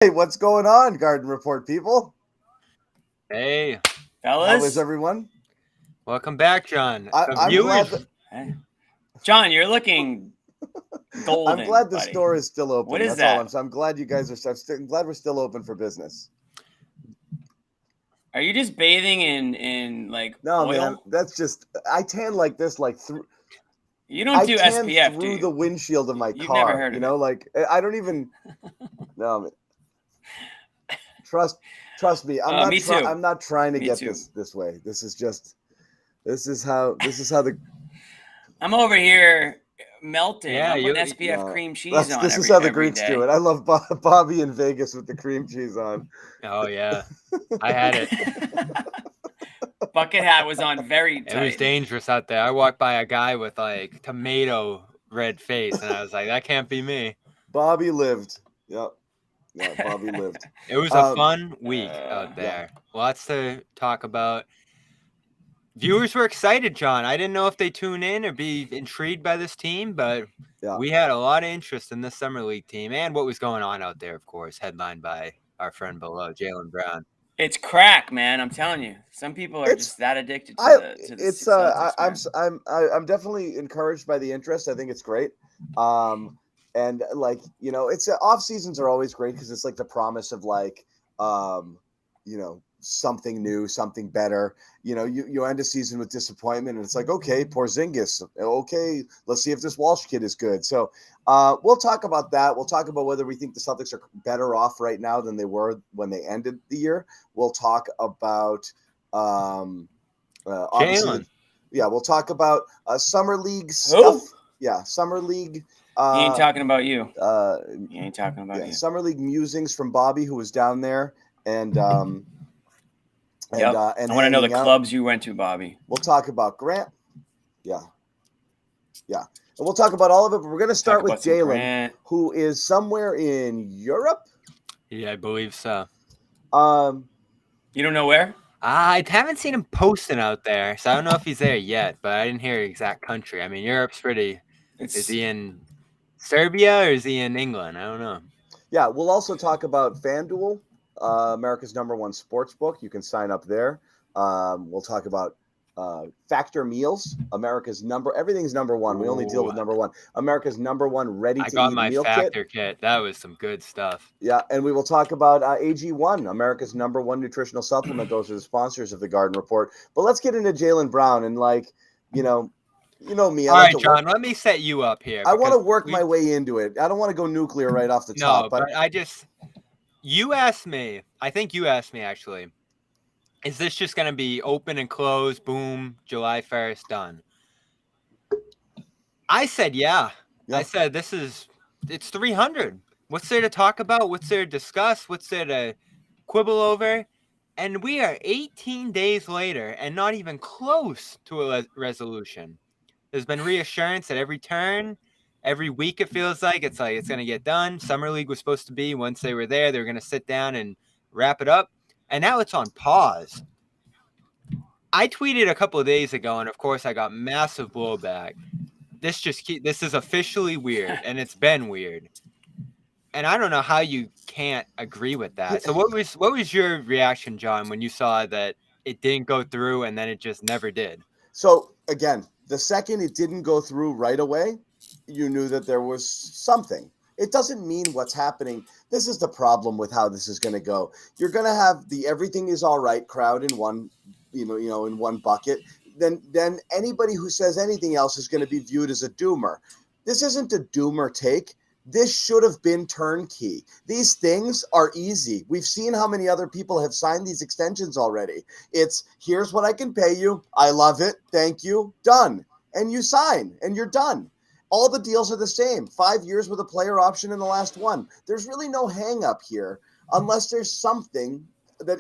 Hey, what's going on, Garden Report people? Hey, How Fellas, is everyone? welcome back, John. I'm glad that Hey. John, you're looking golden. I'm glad the buddy. store is still open. What is That's all that? I'm glad you guys are. I'm glad we're still open for business. Are you just bathing in like No, oil? man, that's just I tan like this, like through. You don't do tan SPF, through do you? the windshield of my You've car. never heard of it. Like I don't even. No, man. Trust me. I'm not. Me too. I'm not trying to Me get too. this way. This is how the. I'm over here melting. Yeah, I'm putting SPF cream cheese on. This is every, how the every Greeks day. do it. I love Bobby in Vegas with the cream cheese on. Oh yeah, I had it. Bucket hat was on very tight. It was dangerous out there. I walked by a guy with like tomato red face, and I was like, "That can't be me." Bobby lived. Yep. Yeah, Bobby lived. It was a fun week out there. Yeah. Lots to talk about. Viewers were excited, John. I didn't know if they tune in or be intrigued by this team, but we had a lot of interest in this summer league team and what was going on out there. Of course, headlined by our friend below, Jaylen Brown. It's crack, man. I'm telling you. Some people are just that addicted to the Celtics, I'm definitely encouraged by the interest. I think it's great. And like, it's off seasons are always great because it's like the promise of like, something new, something better. You end a season with disappointment and it's like, okay, Porzingis. Okay, let's see if this Walsh kid is good. So we'll talk about that. We'll talk about whether we think the Celtics are better off right now than they were when they ended the year. We'll talk about Jaylen. We'll talk about summer league stuff. Yeah, summer league. He ain't talking about you. He ain't talking about you. Summer league musings from Bobby, who was down there, and I want to know the clubs you went to, Bobby. We'll talk about Grant. Yeah. And we'll talk about all of it, but we're going to start with Jaylen, who is somewhere in Europe. Yeah, I believe so. You don't know where? I haven't seen him posting out there, so I don't know if he's there yet, but I didn't hear exact country. I mean, Europe's pretty... Is he in Serbia or is he in England? I don't know. Yeah, we'll also talk about FanDuel, America's #1 sports book. You can sign up there. We'll talk about Factor Meals, everything's #1. We only deal with #1. America's #1 ready to eat meal kit. I got my Factor kit. That was some good stuff. Yeah, and we will talk about AG1, America's #1 nutritional supplement. Those are the sponsors of the Garden Report. But let's get into Jaylen Brown and you know me. All right, John, let me set you up here. I want to work my way into it. I don't want to go nuclear right off the top. But you asked me, I think you asked me actually, is this just going to be open and close, boom, July 1st, done? I said, yeah. I said, it's 300. What's there to talk about? What's there to discuss? What's there to quibble over? And we are 18 days later and not even close to a resolution. There's been reassurance at every turn. Every week it feels like it's going to get done. Summer League was supposed to be, once they were there, they were going to sit down and wrap it up. And now it's on pause. I tweeted a couple of days ago, and of course I got massive blowback. This is officially weird, and it's been weird. And I don't know how you can't agree with that. So what was your reaction, John, when you saw that it didn't go through and then it just never did? So again, the second it didn't go through right away, you knew that there was something. It doesn't mean what's happening. This is the problem with how this is going to go. You're going to have the everything is all right crowd in one, in one bucket. Then anybody who says anything else is going to be viewed as a doomer. This isn't a doomer take. This should have been turnkey. These things are easy. We've seen how many other people have signed these extensions already. It's here's what I can pay you. I love it. Thank you. Done. And you sign and you're done. All the deals are the same. 5 years with a player option in the last one. There's really no hang up here unless there's something that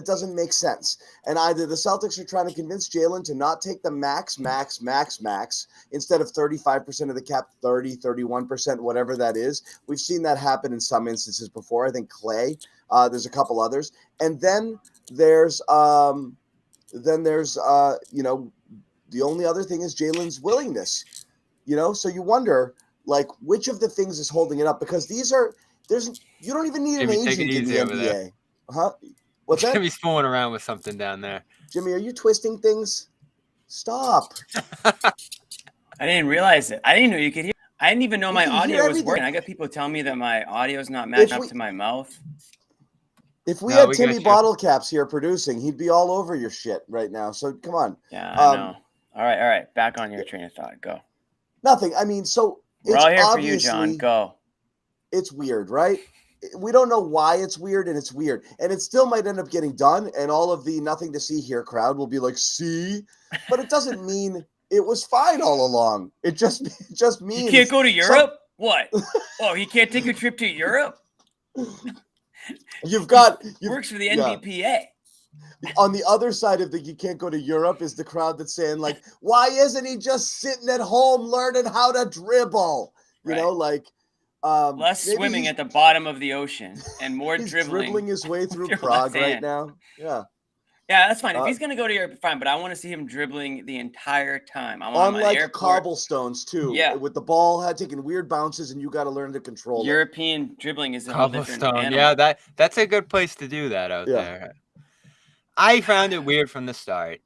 doesn't make sense. And either the Celtics are trying to convince Jaylen to not take the max instead of 35% of the cap, 30, 31%, whatever that is. We've seen that happen in some instances before. I think Clay, there's a couple others. And then there's the only other thing is Jaylen's willingness, so you wonder like which of the things is holding it up because You don't even need Jimmy, an agent in the NBA. Huh? What's that? Jimmy's fooling around with something down there. Jimmy, are you twisting things? Stop. I didn't realize it. I didn't know you could hear. I didn't even know my audio was working. I got people telling me that my audio is not matching up to my mouth. If we had Timmy Bottle Caps here producing, he'd be all over your shit right now. So come on. Yeah, I know. All right. Back on your train of thought. Go. Nothing. I mean, so we're all here for you, John. Go. It's weird, right? We don't know why it's weird, and it's weird. And it still might end up getting done, and all of the nothing to see here crowd will be like, see? But it doesn't mean it was fine all along. It just means... You can't go to Europe? What? Oh, he can't take a trip to Europe? Works for the NBPA. Yeah. On the other side of you can't go to Europe is the crowd that's saying, like, why isn't he just sitting at home learning how to dribble? You know, like... less swimming at the bottom of the ocean and more dribbling his way through Prague right now. Yeah, that's fine. If he's gonna go to Europe, fine. But I want to see him dribbling the entire time. On like cobblestones too. Yeah, with the ball taking weird bounces, and you got to learn to control European dribbling is a whole different animal. Yeah, that's a good place to do that out there. I found it weird from the start.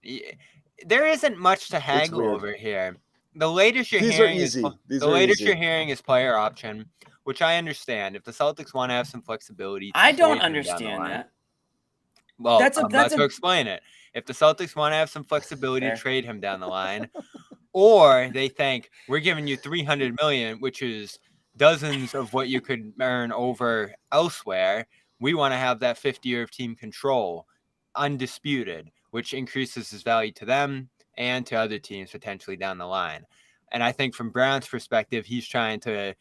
There isn't much to haggle over here. The latest you're hearing is player option, which I understand. If the Celtics want to have some flexibility, I don't understand that. Well, I'm about to explain it. If the Celtics want to have some flexibility to trade him down the line, or they think we're giving you $300 million, which is dozens of what you could earn over elsewhere, we want to have that 50 year of team control, undisputed, which increases his value to them and to other teams potentially down the line. And I think from Brown's perspective, he's trying to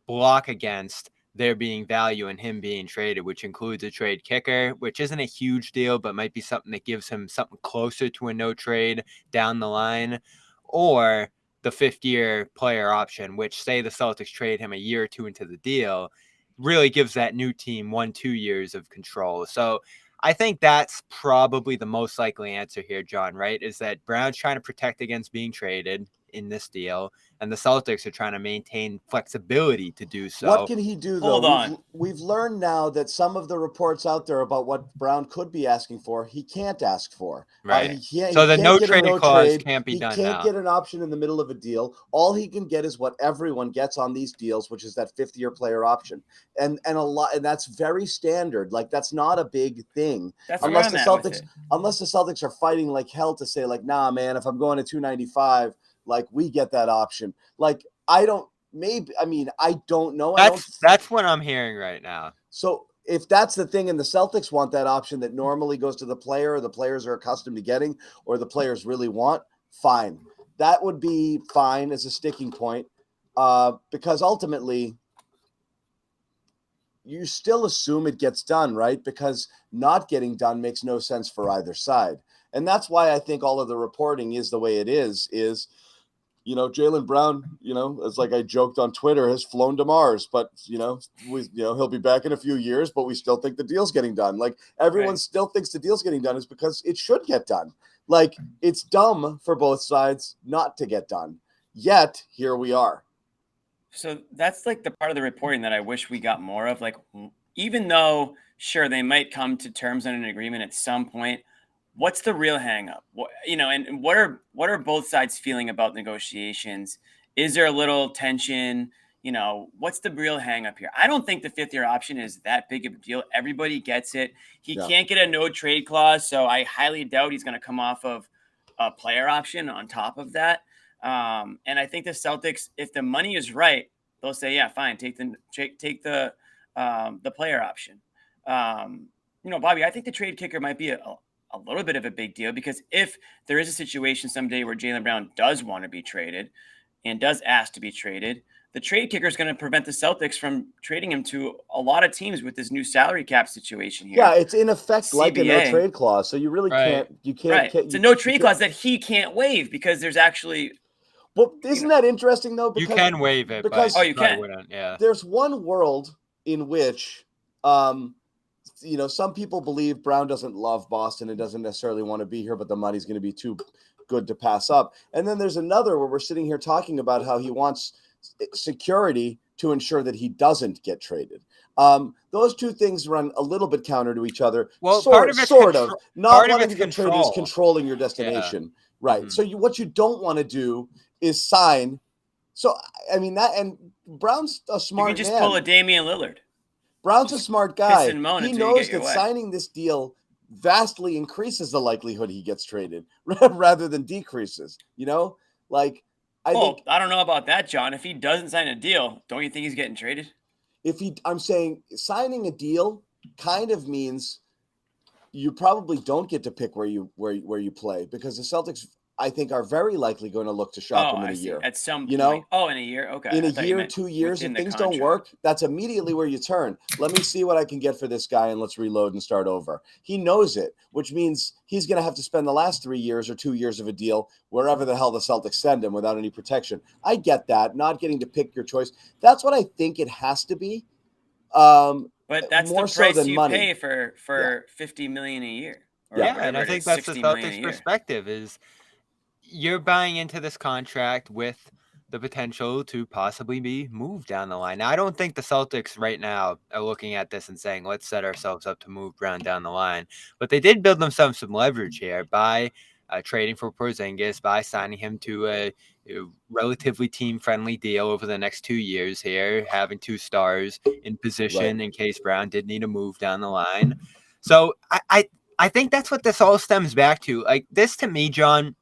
block against there being value in him being traded, which includes a trade kicker, which isn't a huge deal, but might be something that gives him something closer to a no trade down the line, or the 5th-year player option, which say the Celtics trade him a year or two into the deal, really gives that new team 1-2 years of control. So I think that's probably the most likely answer here, John, right? Is that Brown's trying to protect against being traded in this deal, and the Celtics are trying to maintain flexibility to do so. What can he do, though? Hold on. We've learned now that some of the reports out there about what Brown could be asking for, he can't ask for. Right. So the no-trade clause can't be done now. He can't get an option in the middle of a deal. All he can get is what everyone gets on these deals, which is that 5th-year player option. And that's very standard. Like, that's not a big thing. Unless the Celtics are fighting like hell to say, like, nah, man, if I'm going to 295, like, we get that option. Like, I don't know. That's what I'm hearing right now. So if that's the thing, and the Celtics want that option that normally goes to the player, or the players are accustomed to getting, or the players really want, fine. That would be fine as a sticking point, because ultimately you still assume it gets done, right? Because not getting done makes no sense for either side. And that's why I think all of the reporting is the way it is, Jaylen Brown, it's like I joked on Twitter, has flown to Mars, but he'll be back in a few years, but we still think the deal's getting done. Like, everyone still thinks the deal's getting done is because it should get done. Like, it's dumb for both sides not to get done. Yet here we are. So that's like the part of the reporting that I wish we got more of. Like, even though sure they might come to terms on an agreement at some point, what's the real hang up? And what are both sides feeling about negotiations? Is there a little tension? What's the real hang up here? I don't think the 5th-year option is that big of a deal. Everybody gets it. He can't get a no trade clause, so I highly doubt he's going to come off of a player option on top of that. And I think the Celtics, if the money is right, they'll say, yeah, fine, take the player option. Bobby, I think the trade kicker might be a little bit of a big deal, because if there is a situation someday where Jaylen Brown does want to be traded and does ask to be traded, the trade kicker is going to prevent the Celtics from trading him to a lot of teams with this new salary cap situation here. Yeah, it's in effect like a no trade clause. So you really can't. It's a no trade clause that he can't waive, because there's actually. Well, isn't that interesting though? Because, you can waive it, because you can. Yeah. There's one world in which, some people believe Brown doesn't love Boston and doesn't necessarily want to be here, but the money's going to be too good to pass up. And then there's another where we're sitting here talking about how he wants security to ensure that he doesn't get traded. Those two things run a little bit counter to each other. Well, sort of. Not wanting to get traded is control. controlling your destination. Yeah. Right. Mm-hmm. So what you don't want to do is sign. So, I mean, that, and Brown's a smart man. You can just pull a Damian Lillard. Brown's a smart guy. He knows that signing this deal vastly increases the likelihood he gets traded rather than decreases. You know, like I don't know about that, John. If he doesn't sign a deal, don't you think he's getting traded? I'm saying signing a deal kind of means you probably don't get to pick where you play, because the Celtics, I think, are very likely going to look to shop him in a year. At some point. You know? Oh, in a year? Okay. In a year, 2 years, if things don't work, that's immediately where you turn. Let me see what I can get for this guy, and let's reload and start over. He knows it, which means he's going to have to spend the last 3 years or 2 years of a deal wherever the hell the Celtics send him without any protection. I get that, not getting to pick your choice. That's what I think it has to be. But that's more the price so you pay for $50 million a year. And I think that's the Celtics' perspective is you're buying into this contract with the potential to possibly be moved down the line. Now, I don't think the Celtics right now are looking at this and saying, let's set ourselves up to move Brown down the line. But they did build themselves some leverage here by trading for Porzingis, by signing him to a relatively team-friendly deal over the next 2 years here, having 2 stars in position in case Brown did need a move down the line. So I think that's what this all stems back to. Like, this to me, John,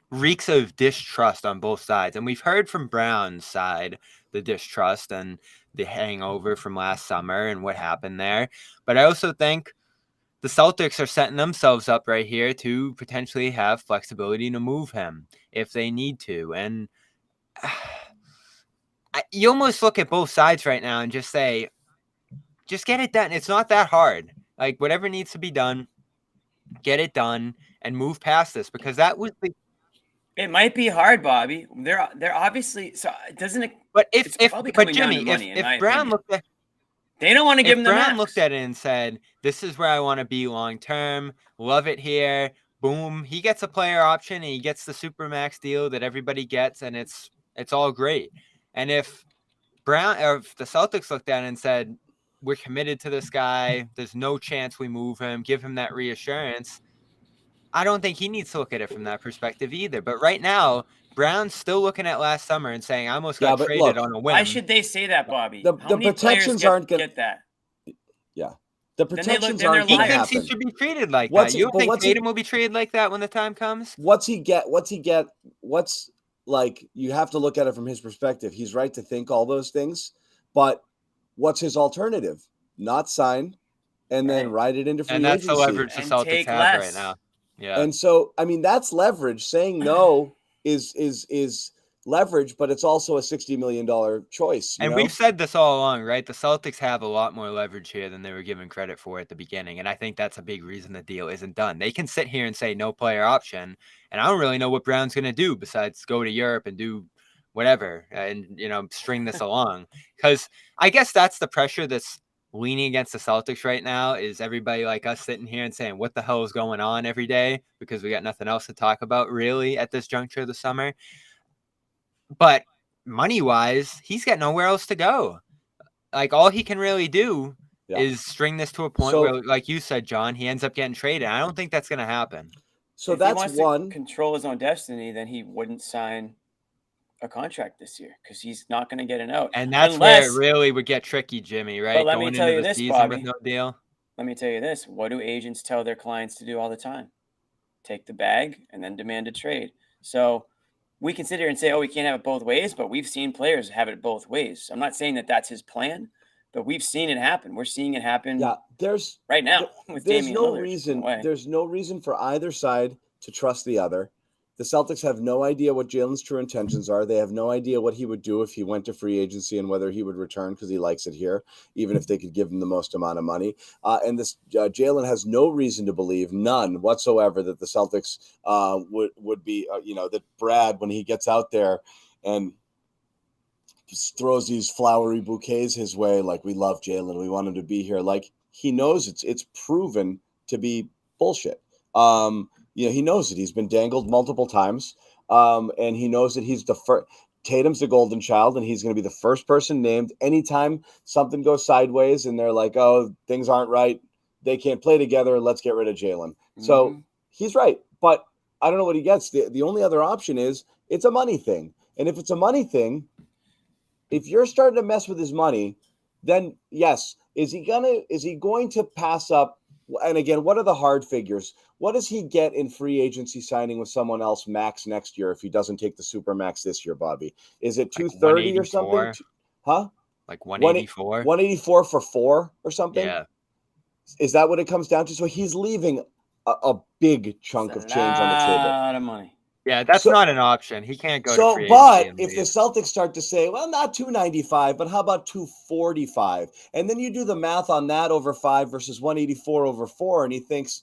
reeks of distrust on both sides. And we've heard from Brown's side the distrust and the hangover from last summer and what happened there. But I also think the Celtics are setting themselves up right here to potentially have flexibility to move him if they need to. And you almost look at both sides right now and just say, just get it done. It's not that hard. Like, whatever needs to be done, get it done and move past this, because that was the... It might be hard, Bobby. They're obviously, so doesn't it? But Jimmy, if Brown looked at, they don't want to give him the max. Brown looked at it and said, "This is where I want to be long term. Love it here." Boom, he gets a player option and he gets the supermax deal that everybody gets, and it's all great. And if the Celtics looked at it and said, "We're committed to this guy. There's no chance we move him. Give him that reassurance." I don't think he needs to look at it from that perspective either. But right now, Brown's still looking at last summer and saying, I almost got traded on a whim. Why should they say that, Bobby? The protections aren't going to get that. Yeah. The protections aren't going to happen. He thinks he should be treated like that. You don't think Tatum will be treated like that when the time comes? What's he get? What's like, you have to look at it from his perspective. He's right to think all those things. But what's his alternative? Not sign and then ride it into free agency. And that's the leverage the Celtics have right now. Yeah. And so, I mean, that's leverage. Saying no is leverage, but it's also a $60 million choice. And we've said this all along, right? The Celtics have a lot more leverage here than they were given credit for at the beginning. And I think that's a big reason the deal isn't done. They can sit here and say no player option. And I don't really know what Brown's going to do besides go to Europe and do whatever and, string this along. Because I guess that's the pressure that's leaning against the Celtics right now, is everybody like us sitting here and saying, what the hell is going on every day? Because we got nothing else to talk about really at this juncture of the summer. But money-wise, he's got nowhere else to go. Like, all he can really do is string this to a point where, like you said, John, he ends up getting traded. I don't think that's going to happen. So if that's he wants to control his own destiny, then he wouldn't sign a contract this year because he's not going to get an out. And that's where it really would get tricky, Jimmy, right? But let me tell you this, Bobby. With no deal. Let me tell you this. What do agents tell their clients to do all the time? Take the bag and then demand a trade. So we can sit here and say, we can't have it both ways, but we've seen players have it both ways. I'm not saying that that's his plan, but we've seen it happen. We're seeing it happen right now with Damian Lillard. There's no reason for either side to trust the other. The Celtics have no idea what Jaylen's true intentions are. They have no idea what he would do if he went to free agency and whether he would return because he likes it here, even if they could give him the most amount of money. And this Jaylen has no reason to believe, none whatsoever, that the Celtics would be, that Brad, when he gets out there and just throws these flowery bouquets his way, like, we love Jaylen, we want him to be here. Like, he knows it's proven to be bullshit. He knows it. He's been dangled multiple times, and he knows that he's the first. Tatum's the golden child, and he's going to be the first person named anytime something goes sideways and they're like, oh, things aren't right. They can't play together. Let's get rid of Jaylen. So he's right. But I don't know what he gets. The only other option is it's a money thing. And if it's a money thing, if you're starting to mess with his money, then yes, is he going to pass up? And again, what are the hard figures? What does he get in free agency signing with someone else max next year if he doesn't take the super max this year, Bobby? Is it 230 or something? Huh? Like 184? 184 for 4 or something? Yeah. Is that what it comes down to? So he's leaving a big chunk of change on the table. A lot of money. Yeah, that's not an option. He can't go to free but agency. If the Celtics start to say, well, not 295, but how about 245? And then you do the math on that over 5 versus 184 over 4, and he thinks,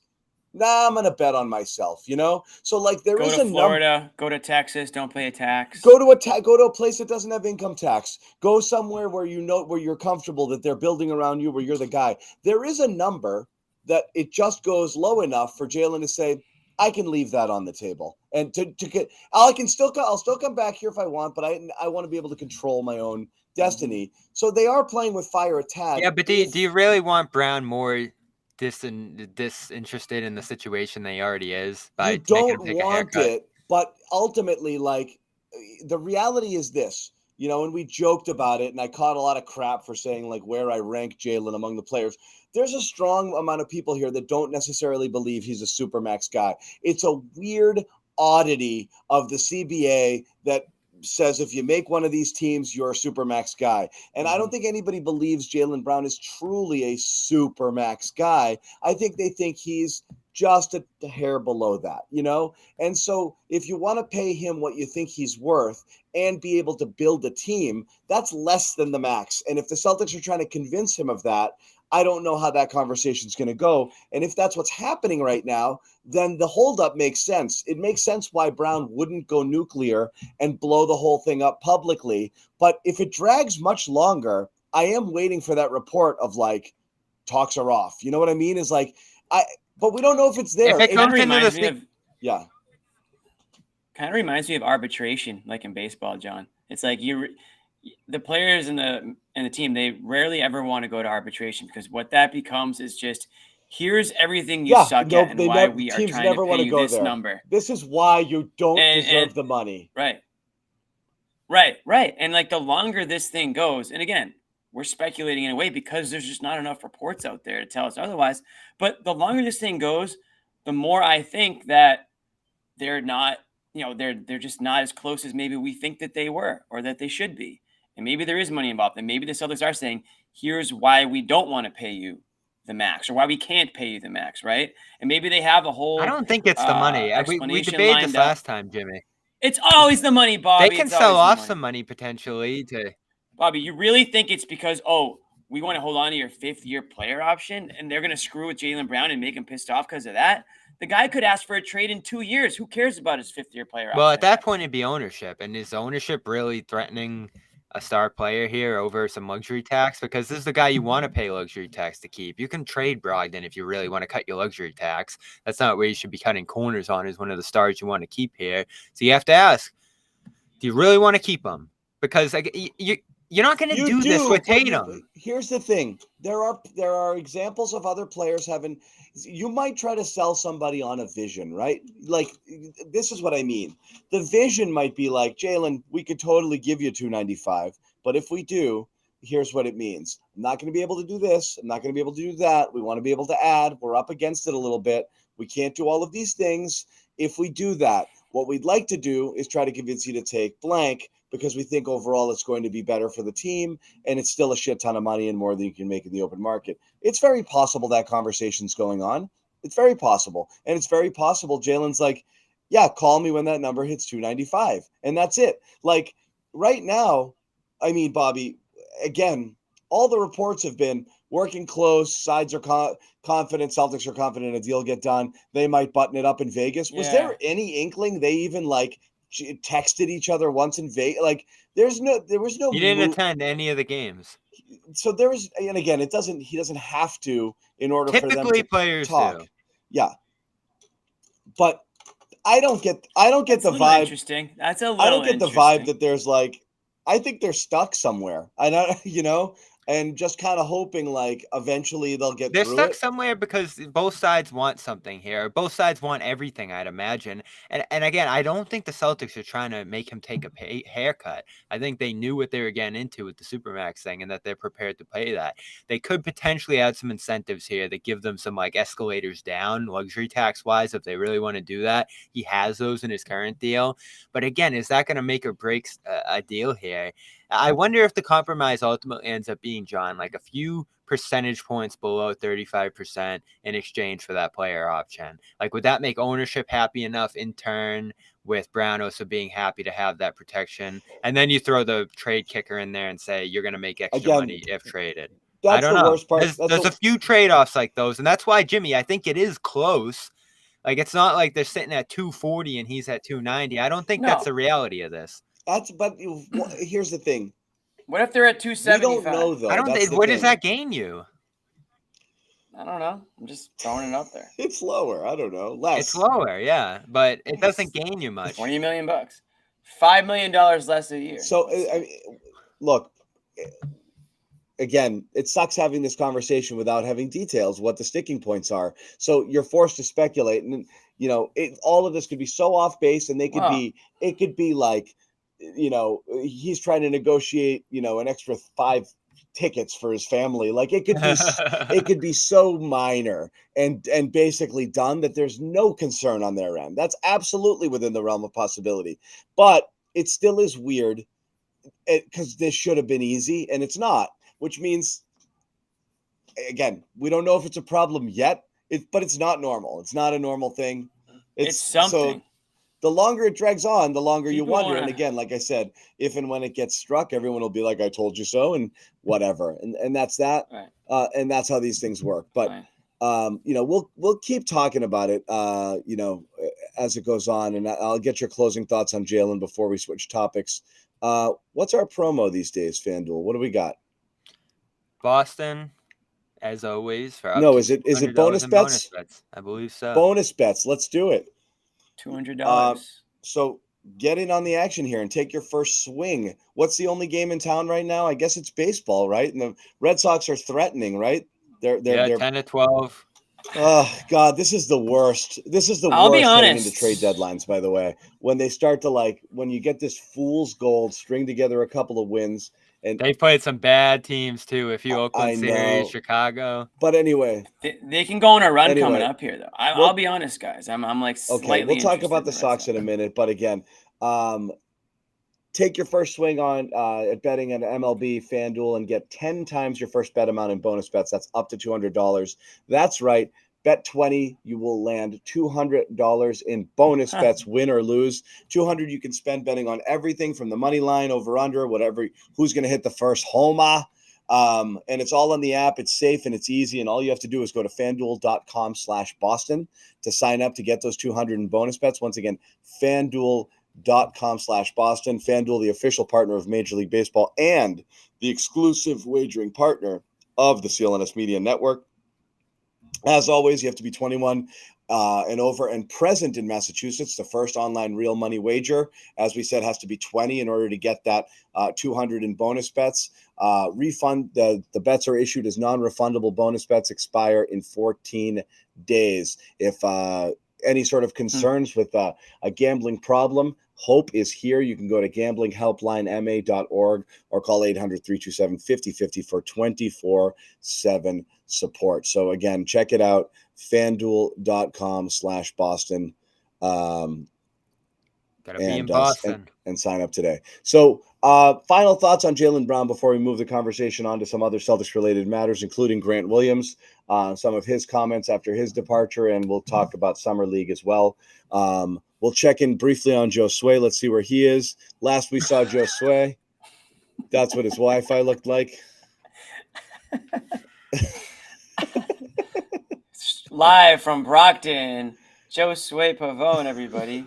nah, I'm going to bet on myself, you know? So, like, there is a number. Go to Florida, go to Texas, don't pay a tax. Go to a place that doesn't have income tax. Go somewhere where where you're comfortable that they're building around you, where you're the guy. There is a number that it just goes low enough for Jaylen to say, I can leave that on the table, and to get. I'll still come back here if I want, but I want to be able to control my own destiny. So they are playing with fire a tad. Yeah, but do you really want Brown more disinterested in the situation than he already is? You don't want it, but ultimately, like, the reality is this. You know, and we joked about it, and I caught a lot of crap for saying, like, where I rank Jaylen among the players. There's a strong amount of people here that don't necessarily believe he's a supermax guy. It's a weird oddity of the CBA that says if you make one of these teams, you're a supermax guy. And I don't think anybody believes Jaylen Brown is truly a supermax guy. I think they think he's just a hair below that, you know? And so if you want to pay him what you think he's worth and be able to build a team, that's less than the max. And if the Celtics are trying to convince him of that, I don't know how that conversation is going to go. And if that's what's happening right now, then the holdup makes sense. It makes sense why Brown wouldn't go nuclear and blow the whole thing up publicly. But if it drags much longer, I am waiting for that report of like talks are off. You know what I mean? Is like, but we don't know if it's there. If it comes into this thing, kind of reminds me of arbitration, like in baseball, John. It's like the players and the team, they rarely ever want to go to arbitration because what that becomes is just here's everything you suck at and why we are trying to pay you this number. This is why you don't deserve the money. Right. And like the longer this thing goes, and again, we're speculating in a way because there's just not enough reports out there to tell us otherwise. But the longer this thing goes, the more I think that they're not, they're just not as close as maybe we think that they were or that they should be. And maybe there is money involved. And maybe the Celtics are saying, here's why we don't want to pay you the max or why we can't pay you the max, right? And maybe they have a whole I don't think it's the money. We debated this last time, Jimmy. It's always the money, Bobby. They can sell off some money potentially to Bobby, you really think it's because, we want to hold on to your 5th-year player option and they're going to screw with Jaylen Brown and make him pissed off because of that? The guy could ask for a trade in 2 years. Who cares about his 5th-year player option? Well, at that point, it'd be ownership. And is ownership really threatening a star player here over some luxury tax? Because this is the guy you want to pay luxury tax to keep. You can trade Brogdon if you really want to cut your luxury tax. That's not where you should be cutting corners on as one of the stars you want to keep here. So you have to ask, do you really want to keep him? Because you're not going to do this with Tatum. Here's the thing. There are examples of other players having – you might try to sell somebody on a vision, right? Like, this is what I mean. The vision might be like, Jaylen, we could totally give you $295, but if we do, here's what it means. I'm not going to be able to do this. I'm not going to be able to do that. We want to be able to add. We're up against it a little bit. We can't do all of these things. If we do that, what we'd like to do is try to convince you to take blank because we think overall it's going to be better for the team and it's still a shit ton of money and more than you can make in the open market. It's very possible that conversation's going on. It's very possible. And it's very possible Jaylen's like, yeah, call me when that number hits 295. And that's it. Like right now, I mean, Bobby, again, all the reports have been working close. Sides are confident. Celtics are confident a deal get done. They might button it up in Vegas. Was there any inkling they even like texted each other once in Vegas? Like there was no. He didn't attend any of the games. So there was, and again, he doesn't have to in order for them to players talk. do. Yeah. But I don't get the vibe. Interesting. That's a little. I don't get the vibe that there's like. I think they're stuck somewhere. I don't, and just kind of hoping like eventually they'll get They're through stuck it. somewhere because both sides want something here. Both sides want everything, I'd imagine. And again, I don't think the Celtics are trying to make him take a haircut. I think they knew what they were getting into with the Supermax thing and that they're prepared to pay that. They could potentially add some incentives here that give them some like escalators down, luxury tax wise, if they really want to do that. He has those in his current deal. But again, is that going to make or break a deal here? I wonder if the compromise ultimately ends up being, John, like a few percentage points below 35% in exchange for that player option. Like, would that make ownership happy enough in turn, with Brown also being happy to have that protection? And then you throw the trade kicker in there and say you're going to make extra money if traded. I don't know. Worst part. There's a few trade-offs like those, and that's why, Jimmy, I think it is close. Like, it's not like they're sitting at 240 and he's at 290. I don't think that's the reality of this. But here's the thing. What if they're at 275? We don't know, though. I don't think. What does that gain you? I don't know. I'm just throwing it up there. It's lower. I don't know. Less. It's lower, yeah, but it doesn't gain you much. $20 million, $5 million less a year. So, look. Again, it sucks having this conversation without having details, what the sticking points are. So you're forced to speculate, and all of this could be so off base, and it could be like, he's trying to negotiate, an extra 5 tickets for his family. Like it could be so minor and basically done that there's no concern on their end. That's absolutely within the realm of possibility, but it still is weird because this should have been easy and it's not. Which means, again, we don't know if it's a problem yet, but it's not normal. It's not a normal thing. It's something. So the longer it drags on, the longer you wonder. And again, like I said, if and when it gets struck, everyone will be like, I told you so, and whatever. And that's that. Right. And that's how these things work. But, we'll keep talking about it, as it goes on. And I'll get your closing thoughts on Jaylen before we switch topics. What's our promo these days, FanDuel? What do we got? Boston, as always. For is it bonus bets? I believe so. Bonus bets. Let's do it. $200. So get in on the action here and take your first swing. What's the only game in town right now? I guess it's baseball, right? And the Red Sox are threatening, right? They're 10-12. Oh God, this is the worst. This is the I'll worst be heading honest. into trade deadlines, by the way. When they start to when you get this fool's gold, string together a couple of wins. And they've played some bad teams too. A few Oakland series, Chicago. But anyway, they can go on a run coming up here, though. I'll be honest, guys. I'm like slightly okay. We'll talk about the Sox in a minute, but again, take your first swing on at betting on MLB FanDuel and get 10 times your first bet amount in bonus bets. That's up to $200. That's right. Bet 20, you will land $200 in bonus bets, win or lose. $200 you can spend betting on everything from the money line, over under, whatever, who's going to hit the first homer. And it's all on the app. It's safe and it's easy. And all you have to do is go to FanDuel.com/Boston to sign up to get those 200 in bonus bets. Once again, FanDuel.com/Boston. FanDuel, the official partner of Major League Baseball and the exclusive wagering partner of the CLNS Media Network. As always, you have to be 21 and over and present in Massachusetts. The first online real money wager, as we said, has to be 20 in order to get that 200 in bonus bets. Refund, the bets are issued as non-refundable bonus bets, expire in 14 days. If any sort of concerns with a gambling problem, Hope is here. You can go to gamblinghelplinema.org or call 800-327-5050 for 24/7 support. So again, check it out, FanDuel.com/Boston. Gotta be in Boston. And sign up today. So final thoughts on Jaylen Brown before we move the conversation on to some other Celtics-related matters, including Grant Williams, some of his comments after his departure, and we'll talk about Summer League as well. We'll check in briefly on Joe Sway. Let's see where he is. Last we saw Joe Sway, that's what his Wi-Fi looked like. Live from Brockton, Joe Sway Pavone, everybody.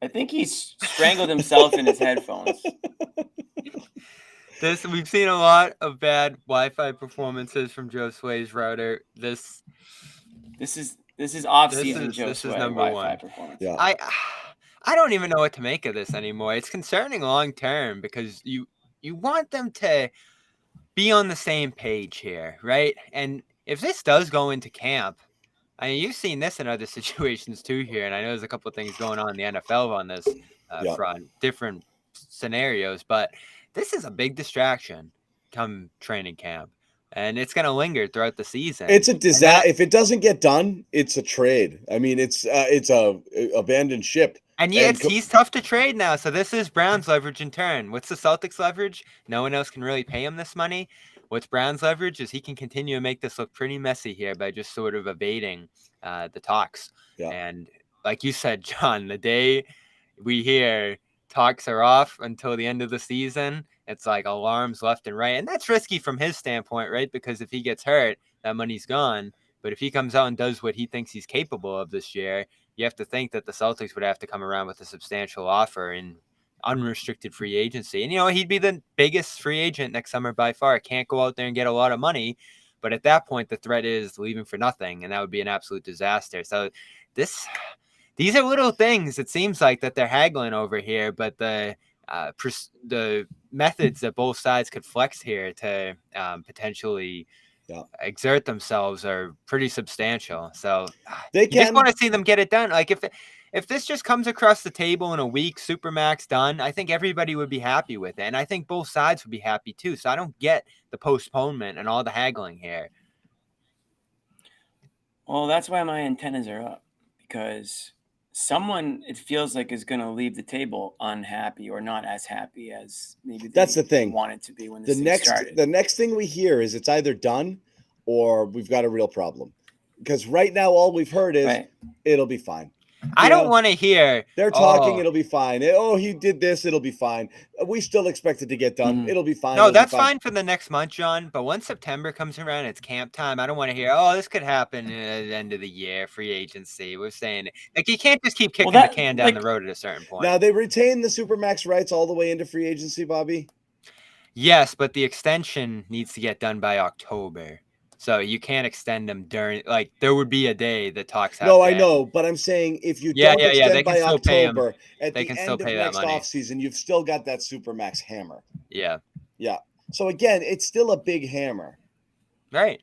I think he's strangled himself in his headphones. We've seen a lot of bad Wi-Fi performances from Joe Sway's router. This This is off-season Joe this is Sway number Wi-Fi one. performance. Yeah. I don't even know what to make of this anymore. It's concerning long term because you want them to be on the same page here, right? And if this does go into camp, I mean, you've seen this in other situations too here, and I know there's a couple of things going on in the NFL on this front, different scenarios, but this is a big distraction come training camp, and it's going to linger throughout the season. It's a disaster. If it doesn't get done, it's a trade. I mean, it's a abandoned ship. And he's tough to trade now. So this is Brown's leverage in turn. What's the Celtics leverage? No one else can really pay him this money. What's Brown's leverage is he can continue to make this look pretty messy here by just sort of evading the talks. Yeah. And like you said, John, the day we hear talks are off until the end of the season, it's like alarms left and right. And that's risky from his standpoint, right? Because if he gets hurt, that money's gone. But if he comes out and does what he thinks he's capable of this year, you have to think that the Celtics would have to come around with a substantial offer in unrestricted free agency. And, he'd be the biggest free agent next summer by far. Can't go out there and get a lot of money. But at that point, the threat is leaving for nothing, and that would be an absolute disaster. So these are little things, it seems like, that they're haggling over here, but the methods that both sides could flex here to potentially exert themselves are pretty substantial. So you just want to see them get it done. Like if this just comes across the table in a week, Supermax done, I think everybody would be happy with it. And I think both sides would be happy too. So I don't get the postponement and all the haggling here. Well, that's why my antennas are up, because someone, it feels like, is going to leave the table unhappy or not as happy as maybe that's the thing wanted to be when this started. The next thing we hear is it's either done or we've got a real problem, because right now all we've heard is it'll be fine. I don't want to hear they're talking. It'll be fine. He did this. It'll be fine. We still expect it to get done. Mm-hmm. It'll be fine. No, that's fine for the next month, John. But once September comes around, it's camp time. I don't want to hear, this could happen at the end of the year, free agency. We're saying, like, you can't just keep kicking the can down the road at a certain point. Now, they retain the Supermax rights all the way into free agency, Bobby? Yes, but the extension needs to get done by October. So you can't extend them during, like, there would be a day that talks have. No, I know, but I'm saying if you don't extend by October, at the end of next offseason, you've still got that Supermax hammer. Yeah. Yeah. So again, it's still a big hammer. Right.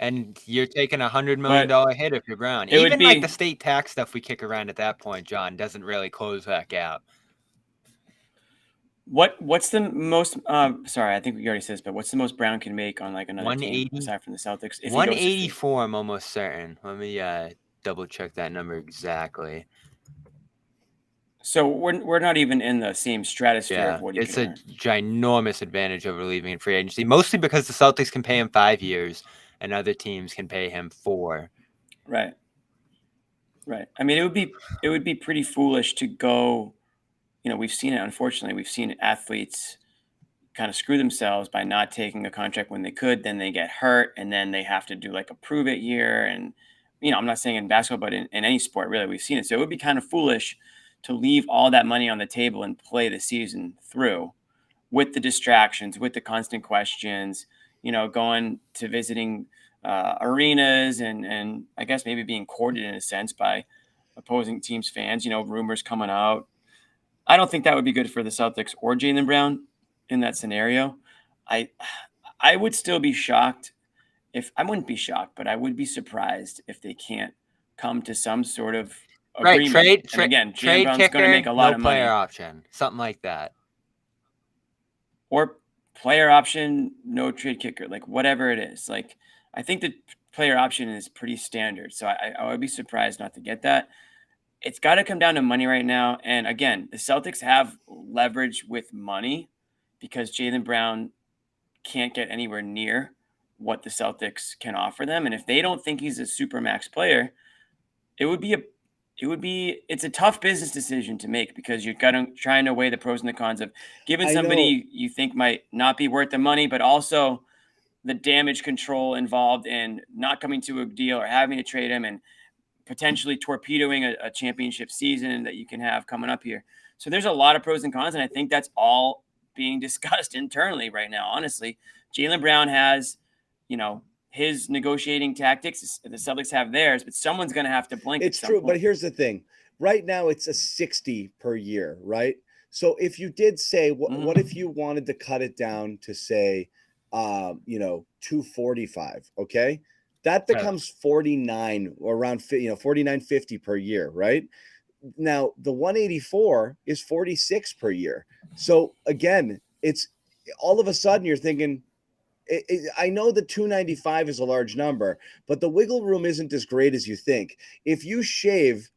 And you're taking $100 million hit if you're Brown. Even like the state tax stuff we kick around at that point, John, doesn't really close that gap. What's the most? Sorry, I think we already said this, but what's the most Brown can make on like another team aside from the Celtics? 184, I'm almost certain. Let me double check that number exactly. So we're not even in the same stratosphere of what you can earn. It's a ginormous advantage over leaving in free agency, mostly because the Celtics can pay him 5 years and other teams can pay him 4. Right. I mean, it would be pretty foolish to go. We've seen it. Unfortunately, we've seen athletes kind of screw themselves by not taking a contract when they could. Then they get hurt, and then they have to do like a prove it year. And I'm not saying in basketball, but in any sport, really, we've seen it. So it would be kind of foolish to leave all that money on the table and play the season through with the distractions, with the constant questions. Going to visiting arenas and I guess maybe being courted in a sense by opposing teams' fans. Rumors coming out. I don't think that would be good for the Celtics or Jaylen Brown in that scenario. I would still be shocked I wouldn't be shocked, but I would be surprised if they can't come to some sort of agreement. Right, again, Jaylen Brown's going to make a lot of money. Player option, something like that. Or player option, no trade kicker, like whatever it is. Like, I think the player option is pretty standard. So I would be surprised not to get that. It's got to come down to money right now. And again, the Celtics have leverage with money because Jaylen Brown can't get anywhere near what the Celtics can offer them. And if they don't think he's a Supermax player, it's a tough business decision to make because you've got to trying to weigh the pros and the cons of giving somebody you think might not be worth the money, but also the damage control involved in not coming to a deal or having to trade him and potentially torpedoing a championship season that you can have coming up here. So there's a lot of pros and cons, and I think that's all being discussed internally right now. Honestly, Jaylen Brown has, his negotiating tactics. The Celtics have theirs, but someone's going to have to blink. It's true, but here's the thing. Right now, it's a 60 per year, right? So if you did say, what if you wanted to cut it down to say, 245, okay? That becomes 49 or around, 49.50 per year, right? Now, the 184 is 46 per year. So again, it's all of a sudden you're thinking, I know the 295 is a large number, but the wiggle room isn't as great as you think. If you shave,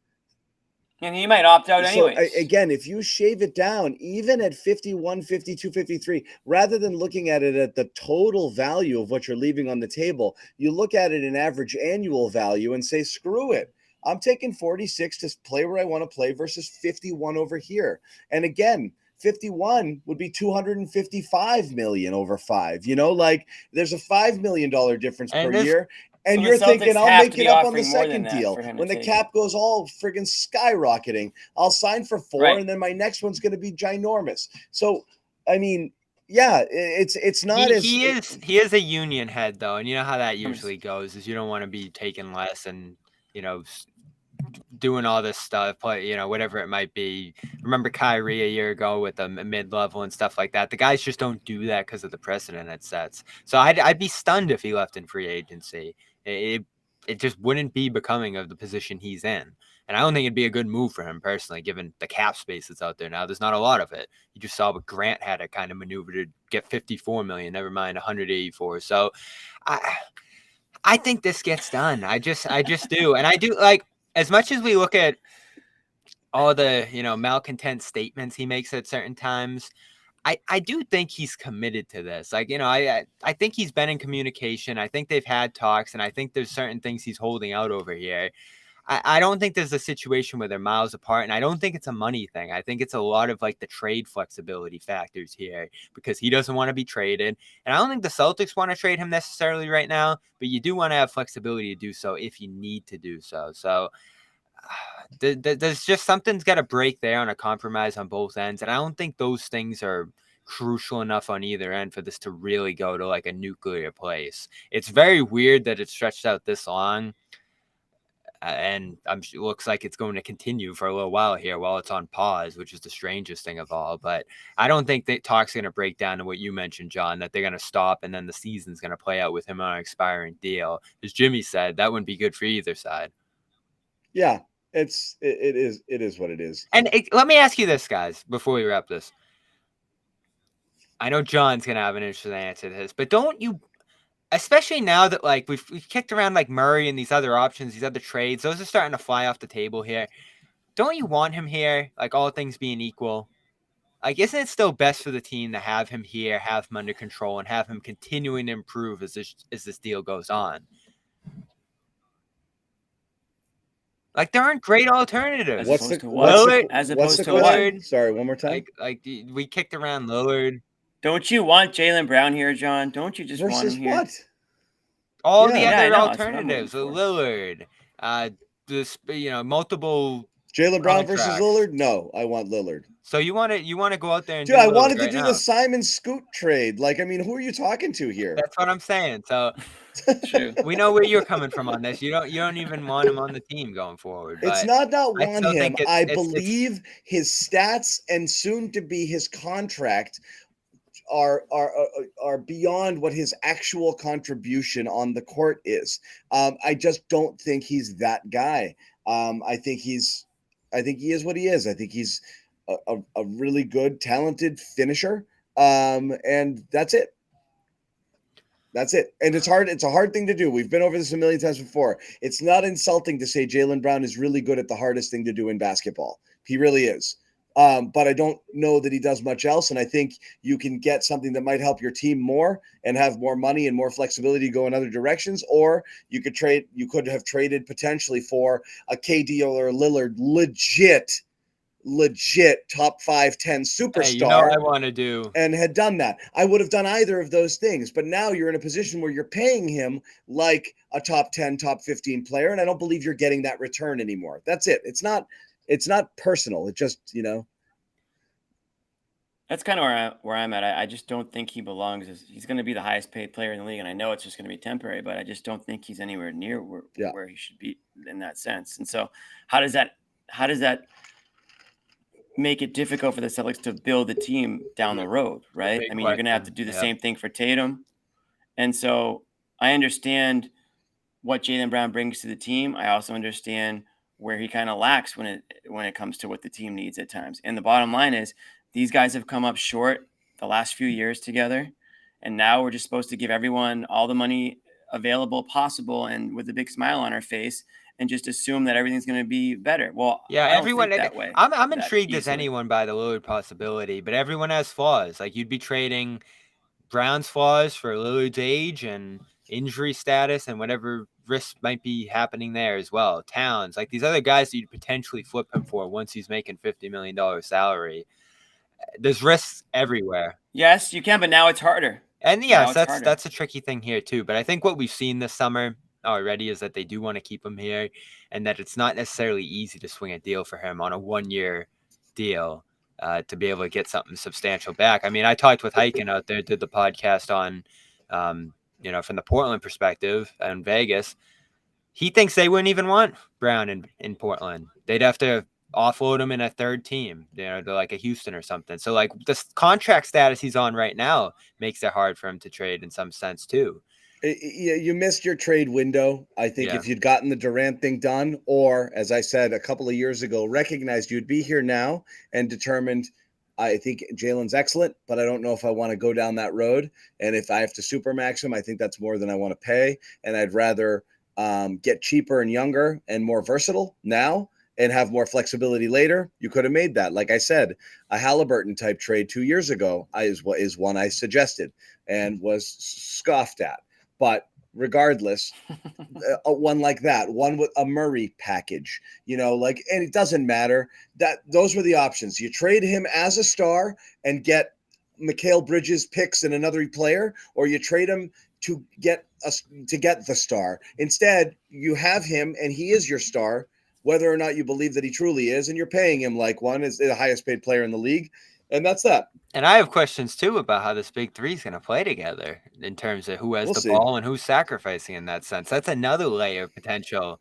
and you might opt out anyway. So again, if you shave it down, even at 51, 52, 53, rather than looking at it at the total value of what you're leaving on the table, you look at it in average annual value and say, screw it. I'm taking 46 to play where I want to play versus 51 over here. And again, 51 would be 255 million over 5. There's a $5 million difference per year. And so you're thinking, I'll make it up on the second deal. When the cap goes all friggin' skyrocketing, I'll sign for 4, and then my next one's going to be ginormous. So, I mean, yeah, it's not he is a union head, though. And you know how that usually goes is you don't want to be taking less and, doing all this stuff, whatever it might be. Remember Kyrie a year ago with the mid-level and stuff like that. The guys just don't do that because of the precedent it sets. So I'd be stunned if he left in free agency. It just wouldn't be becoming of the position he's in. And I don't think it'd be a good move for him personally, given the cap space that's out there now. There's not a lot of it. You just saw what Grant had to kind of maneuver to get 54 million, never mind 184. So I think this gets done. I just do. And I do, like, as much as we look at all the, malcontent statements he makes at certain times, I do think he's committed to this. Like, I think he's been in communication. I think they've had talks, and I think there's certain things he's holding out over here. I don't think there's a situation where they're miles apart, and I don't think it's a money thing. I think it's a lot of, like, the trade flexibility factors here because he doesn't want to be traded. And I don't think the Celtics want to trade him necessarily right now, but you do want to have flexibility to do so if you need to do so. So there's just something's got to break there on a compromise on both ends. And I don't think those things are crucial enough on either end for this to really go to like a nuclear place. It's very weird that it's stretched out this long. And it looks like it's going to continue for a little while here while it's on pause, which is the strangest thing of all. But I don't think that talk's going to break down to what you mentioned, John, that they're going to stop and then the season's going to play out with him on an expiring deal. As Jimmy said, that wouldn't be good for either side. Yeah, it is what it is. And let me ask you this, guys, before we wrap this. I know John's going to have an interesting answer to this, but don't you, especially now that like we've kicked around like Murray and these other options, these other trades, those are starting to fly off the table here. Don't you want him here, like all things being equal? Like, isn't it still best for the team to have him here, have him under control, and have him continuing to improve as this deal goes on? Like, there aren't great alternatives. As opposed to Lillard? Sorry, one more time. Like we kicked around Lillard. Don't you want Jaylen Brown here, John? Don't you just want him here? What? All the other alternatives. Lillard. Multiple. Jaylen Brown versus Lillard? No, I want Lillard. So you want to go out there and dude, I wanted to do the Simon Scoot trade. Like, I mean, who are you talking to here? That's what I'm saying. So we know where you're coming from on this. You don't even want him on the team going forward. It's not want him. I believe his stats and soon to be his contract are beyond what his actual contribution on the court is. I just don't think he's that guy. I think he is what he is. I think he's a really good, talented finisher. And that's it. That's it. And it's hard. It's a hard thing to do. We've been over this a million times before. It's not insulting to say Jaylen Brown is really good at the hardest thing to do in basketball. He really is. But I don't know that he does much else. And I think you can get something that might help your team more and have more money and more flexibility to go in other directions. Or you could have traded potentially for a KD or a Lillard legit top 5-10 superstar. Hey, you know what I want to do. And had done that. I would have done either of those things. But now you're in a position where you're paying him like a top 10, top 15 player. And I don't believe you're getting that return anymore. That's it. It's not personal. It just, That's kind of where I'm at. I just don't think he belongs. He's going to be the highest paid player in the league, and I know it's just going to be temporary, but I just don't think he's anywhere near where he should be in that sense. And so, how does that make it difficult for the Celtics to build a team down the road, right? I mean, you're going to have to do the same thing for Tatum, and so I understand what Jaylen Brown brings to the team. I also understand where he kind of lacks when it comes to what the team needs at times. And the bottom line is, these guys have come up short the last few years together, and now we're just supposed to give everyone all the money available possible and with a big smile on our face and just assume that everything's going to be better. Well, yeah, I don't everyone think that way. I'm intrigued as anyone by the Lillard possibility, but everyone has flaws. Like, you'd be trading Brown's flaws for Lillard's age and injury status and whatever risks might be happening there as well. Towns, like these other guys that you'd potentially flip him for once he's making $50 million salary. There's risks everywhere. Yes, you can, but now it's harder. And yes, that's a tricky thing here too. But I think what we've seen this summer already is that they do want to keep him here, and that it's not necessarily easy to swing a deal for him on a 1-year deal to be able to get something substantial back. I mean, I talked with Hyken out there, did the podcast on, from the Portland perspective and Vegas. He thinks they wouldn't even want Brown in Portland. They'd have to offload him in a third team, to like a Houston or something. So like the contract status he's on right now makes it hard for him to trade in some sense too. You missed your trade window. I think if you'd gotten the Durant thing done, or as I said a couple of years ago, recognized you'd be here now and determined, I think Jaylen's excellent, but I don't know if I want to go down that road. And if I have to supermax him, I think that's more than I want to pay. And I'd rather get cheaper and younger and more versatile now and have more flexibility later. You could have made that. Like I said, a Halliburton type trade 2 years ago is one I suggested and was scoffed at. But regardless, one like that, one with a Murray package, and it doesn't matter. Those were the options. You trade him as a star and get Mikal Bridges picks and another player, or you trade him to get the star. Instead, you have him and he is your star, whether or not you believe that he truly is, and you're paying him like one is the highest paid player in the league. And that's that. And I have questions too about how this big three is going to play together in terms of who has the ball and who's sacrificing in that sense. That's another layer of potential.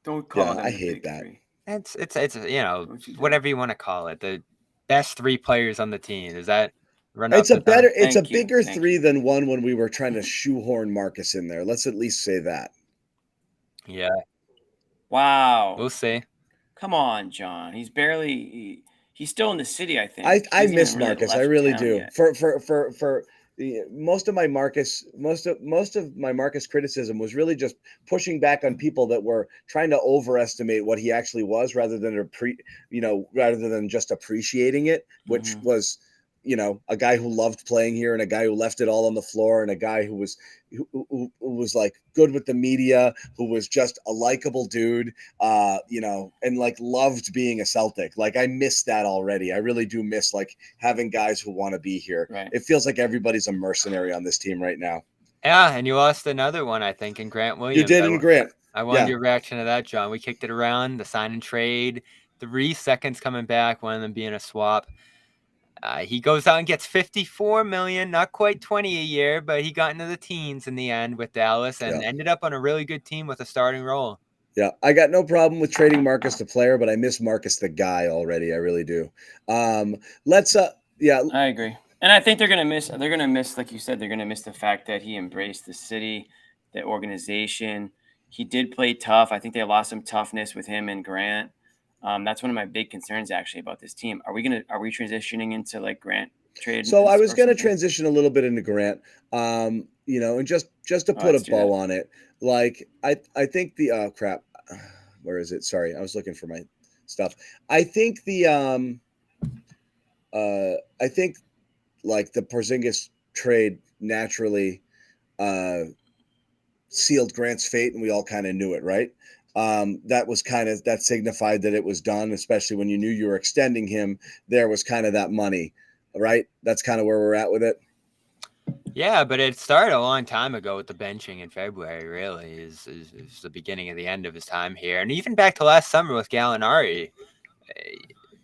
Don't call it. I hate that. Three. It's whatever you want to call it. The best 3 players on the team. Is that it's a bigger three than one when we were trying to shoehorn Marcus in there. Let's at least say that. Yeah. Wow. We'll see. Come on, John. He's barely. He's still in the city, I think. I miss Marcus. I really do. Yet. For most of my Marcus criticism was really just pushing back on people that were trying to overestimate what he actually was, rather than just appreciating it, which was, a guy who loved playing here and a guy who left it all on the floor and a guy who was like good with the media, who was just a likable dude, and like loved being a Celtic. Like I miss that already. I really do miss like having guys who want to be here. Right. It feels like everybody's a mercenary on this team right now. Yeah, and you lost another one, I think, in Grant Williams. You did in Grant. I wanted your reaction to that, John. We kicked it around, the sign and trade, 3 seconds coming back, one of them being a swap. He goes out and gets $54 million, not quite 20 a year, but he got into the teens in the end with Dallas and ended up on a really good team with a starting role. Yeah, I got no problem with trading Marcus the player, but I miss Marcus the guy already. I really do. I agree. And I think they're going to miss, like you said, they're going to miss the fact that he embraced the city, the organization. He did play tough. I think they lost some toughness with him and Grant. That's one of my big concerns actually about this team. Are we transitioning into like Grant trade? So I was going to transition a little bit into Grant, and just to put a bow on it. Like I think the crap, where is it? Sorry, I was looking for my stuff. I think like the Porzingis trade naturally sealed Grant's fate, and we all kind of knew it, right? That signified that it was done, especially when you knew you were extending him. There was kind of that money, right? That's kind of where we're at with it. Yeah, but it started a long time ago with the benching in February, really, is the beginning of the end of his time here. And even back to last summer with Gallinari,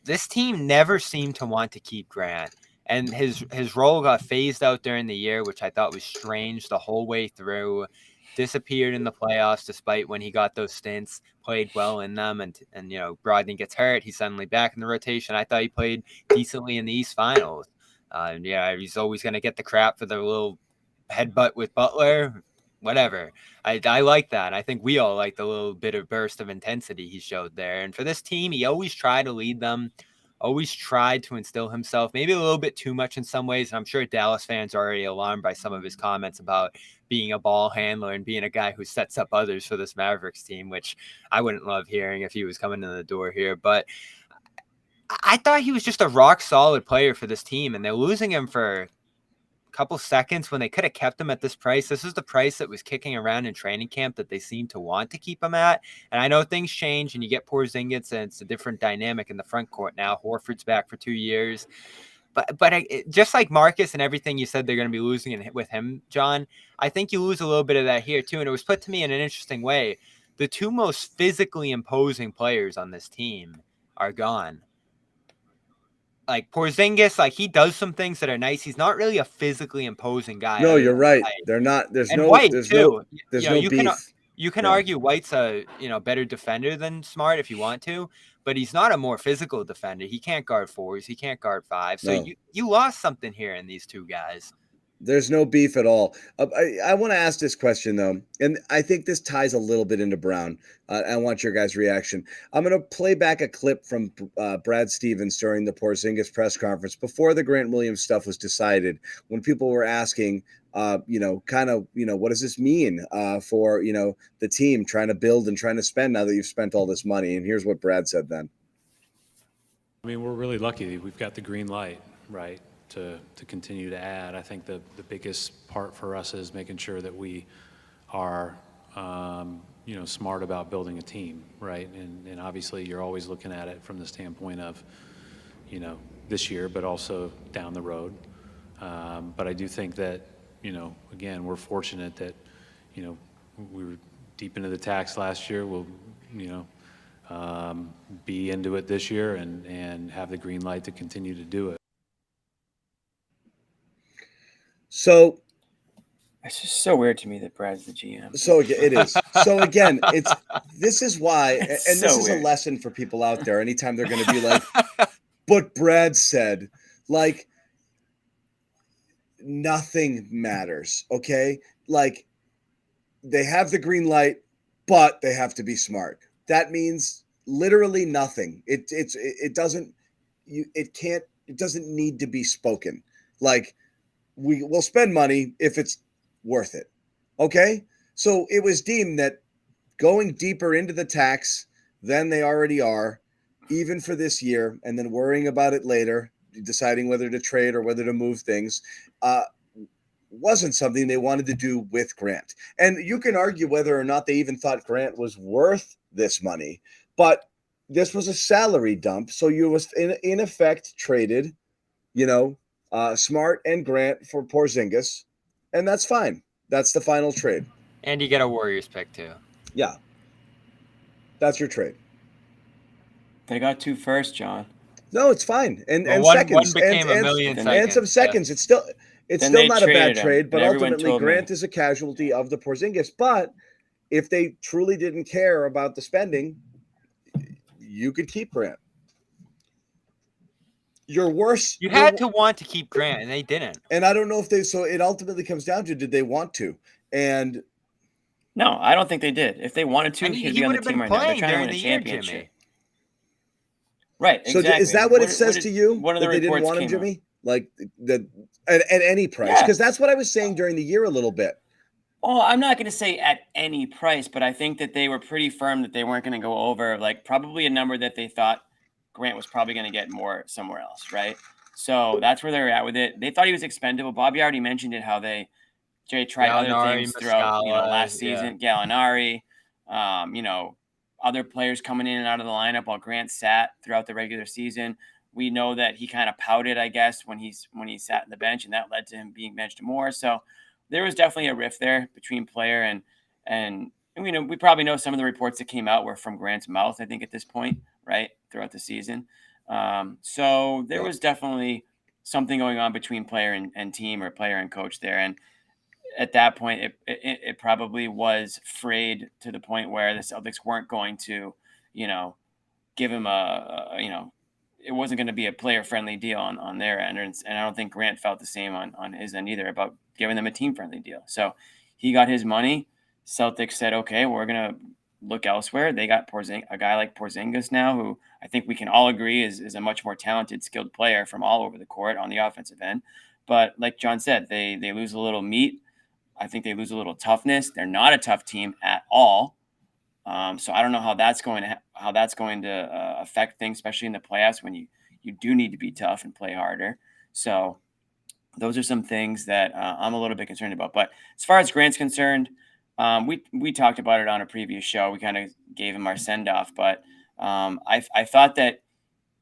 this team never seemed to want to keep Grant. And his role got phased out during the year, which I thought was strange the whole way through. Disappeared in the playoffs, despite when he got those stints, played well in them, and Brogdon gets hurt. He's suddenly back in the rotation. I thought he played decently in the East Finals. He's always going to get the crap for the little headbutt with Butler. Whatever. I like that. I think we all like the little bit of burst of intensity he showed there. And for this team, he always tried to lead them. Always tried to instill himself, maybe a little bit too much in some ways. And I'm sure Dallas fans are already alarmed by some of his comments about being a ball handler and being a guy who sets up others for this Mavericks team, which I wouldn't love hearing if he was coming in the door here. But I thought he was just a rock solid player for this team, and they're losing him for couple seconds when they could have kept him at this price. This is the price that was kicking around in training camp that they seem to want to keep him at. And I know things change and you get Porzingis and it's a different dynamic in the front court now. Horford's back for 2 years. But just like Marcus and everything you said they're going to be losing with him, John, I think you lose a little bit of that here too. And it was put to me in an interesting way. The two most physically imposing players on this team are gone. Like Porzingis, like he does some things that are nice. He's not really a physically imposing guy. No, you're right. They're not. There's no. White There's too. no beef. You can argue White's a better defender than Smart if you want to, but he's not a more physical defender. He can't guard fours. He can't guard five. So you lost something here in these two guys. There's no beef at all. I want to ask this question, though, and I think this ties a little bit into Brown. I want your guys' reaction. I'm going to play back a clip from Brad Stevens during the Porzingis press conference before the Grant Williams stuff was decided, when people were asking, what does this mean for, the team trying to build and trying to spend now that you've spent all this money? And here's what Brad said then. I mean, we're really lucky. We've got the green light, right? To continue to add. I think the biggest part for us is making sure that we are, smart about building a team, right? And obviously you're always looking at it from the standpoint of, this year, but also down the road. But I do think that, again, we're fortunate that, we were deep into the tax last year. We'll, be into it this year and have the green light to continue to do it. So it's just so weird to me that Brad's the GM. So it is. So again, this is why, and so this is weird. a lesson for people out there. Anytime they're going to be like, but Brad said, like, nothing matters. Okay. Like, they have the green light, but they have to be smart. That means literally nothing. It doesn't need to be spoken. Like, we will spend money if it's worth it. Okay. So it was deemed that going deeper into the tax than they already are, even for this year, and then worrying about it later, deciding whether to trade or whether to move things, wasn't something they wanted to do with Grant. And you can argue whether or not they even thought Grant was worth this money, but this was a salary dump. So you was in effect traded, Smart and Grant for Porzingis, and that's fine. That's the final trade. And you get a Warriors pick too. Yeah. That's your trade. They got 2 firsts, John. No, it's fine. And one seconds. became a million and seconds. some seconds. Yeah. It's still not a bad trade, but ultimately Grant is a casualty of the Porzingis. But if they truly didn't care about the spending, you could keep Grant. You're worse. You had to want to keep Grant, and they didn't. And I don't know if so it ultimately comes down to, did they want to? And no, I don't think they did. If they wanted to, he'd be on the team right now. They're trying to win a championship. Jimmy. Right. Exactly. So is that what it says to you? One of the that they didn't want him, Jimmy? Like at any price? Because that's what I was saying during the year a little bit. Oh, I'm not going to say at any price, but I think that they were pretty firm that they weren't going to go over, like, probably a number that they thought Grant was probably going to get more somewhere else, right? So that's where they're at with it. They thought he was expendable. Bobby already mentioned it, how Jay tried other things throughout last season. Yeah. Gallinari, other players coming in and out of the lineup while Grant sat throughout the regular season. We know that he kind of pouted, I guess, when he sat in the bench, and that led to him being benched more. So there was definitely a rift there between player and we probably know some of the reports that came out were from Grant's mouth, I think, at this point, right, throughout the season. So there was definitely something going on between player and team, or player and coach there. And at that point, it probably was frayed to the point where the Celtics weren't going to, give him it wasn't going to be a player-friendly deal on their end. And I don't think Grant felt the same on his end either about giving them a team-friendly deal. So he got his money. Celtics said, okay, we're going to look elsewhere. They got a guy like Porzingis now, who I think we can all agree is a much more talented, skilled player from all over the court on the offensive end. But like John said, they lose a little meat. I think they lose a little toughness. They're not a tough team at all. So I don't know how that's going to affect things, especially in the playoffs when you do need to be tough and play harder. So those are some things that I'm a little bit concerned about. But as far as Grant's concerned, we talked about it on a previous show. We kind of gave him our send off, but I thought that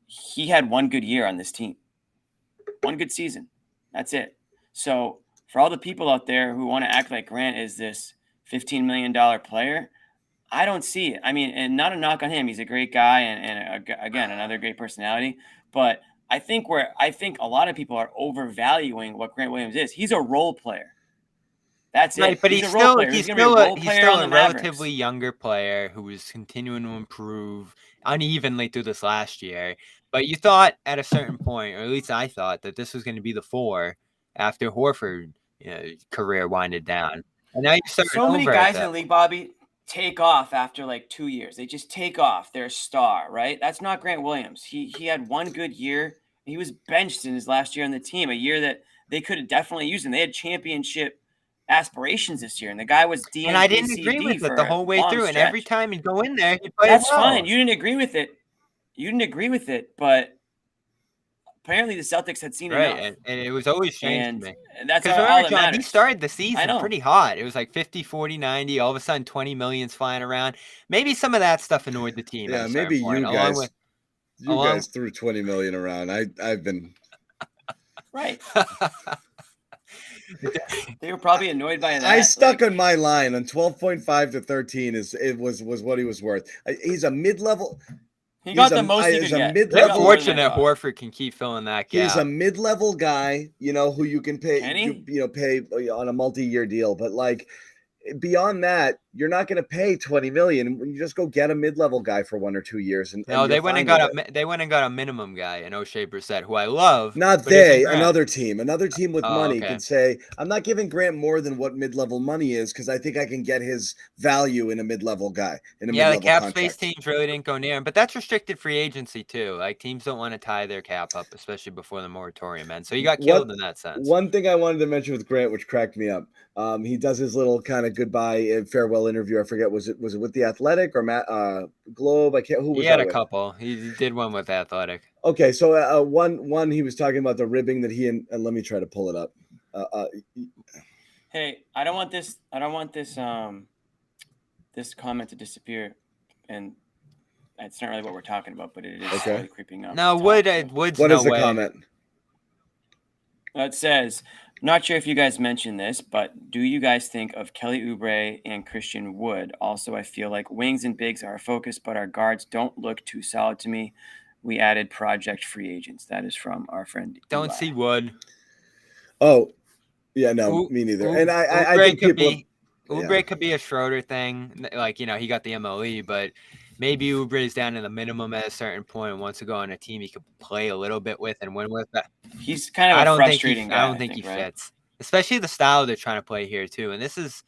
he had one good year on this team, one good season. That's it. So for all the people out there who want to act like Grant is this $15 million player, I don't see it. I mean, and not a knock on him. He's a great guy and again, another great personality. But I think a lot of people are overvaluing what Grant Williams is. He's a role player. That's right, it. but he's still a relatively younger player who is continuing to improve unevenly through this last year. But you thought at a certain point, or at least I thought, that this was going to be the 4 after Horford career winded down. And now you're starting so many over guys in the league, Bobby, take off after like 2 years. They just take off. They're a star, right? That's not Grant Williams. He had one good year. He was benched in his last year on the team, a year that they could have definitely used him. They had championship aspirations this year, and the guy was DNP. And I didn't agree with it the whole way through. And every time he'd go in there, he'd play That's well. fine. You didn't agree with it, but apparently the Celtics had seen enough. Right, and it was always strange to me. And that's because all that John, matters. he started the season pretty hot. It was like 50, 40, 90. All of a sudden, 20 million's flying around. Maybe some of that stuff annoyed the team. Yeah, maybe you guys threw 20 million around. I've been right. They were probably annoyed by that. I stuck on my line on 12.5 to 13 was what he was worth. He's a mid-level. He got the most he could get. They're fortunate Horford can keep filling that gap. He's a mid-level guy, who you can pay, pay on a multi-year deal. But like beyond that, you're not going to pay 20 million. You just go get a mid-level guy for 1 or 2 years. No, they went and got a minimum guy in O'Shea Brissett, who I love. Not another team with money can say, I'm not giving Grant more than what mid-level money is because I think I can get his value in a mid-level guy. The cap space teams really didn't go near him, but that's restricted free agency too. Like teams don't want to tie their cap up, especially before the moratorium ends. So you got killed in that sense. One thing I wanted to mention with Grant, which cracked me up, he does his little kind of goodbye and farewell interview. I forget, was it with the Athletic or Globe? I can't. Who was? He had a couple. He did one with Athletic. Okay, so one he was talking about the ribbing that he and let me try to pull it up. Hey, I don't want this this comment to disappear, and it's not really what we're talking about, but it is slowly creeping up. No, Wood's what is the comment? It says, not sure if you guys mentioned this, but do you guys think of Kelly Oubre and Christian Wood? Also, I feel like wings and bigs are a focus, but our guards don't look too solid to me. We added project free agents. That is from our friend. Don't see Wood. Oh, yeah, no, me neither. And I think people. Oubre could be a Schroeder thing. Like, he got the MLE, but maybe Oubre is down to the minimum at a certain point and wants to go on a team he could play a little bit with and win with. He's kind of a frustrating guy. I don't think he fits, especially the style they're trying to play here too. And this is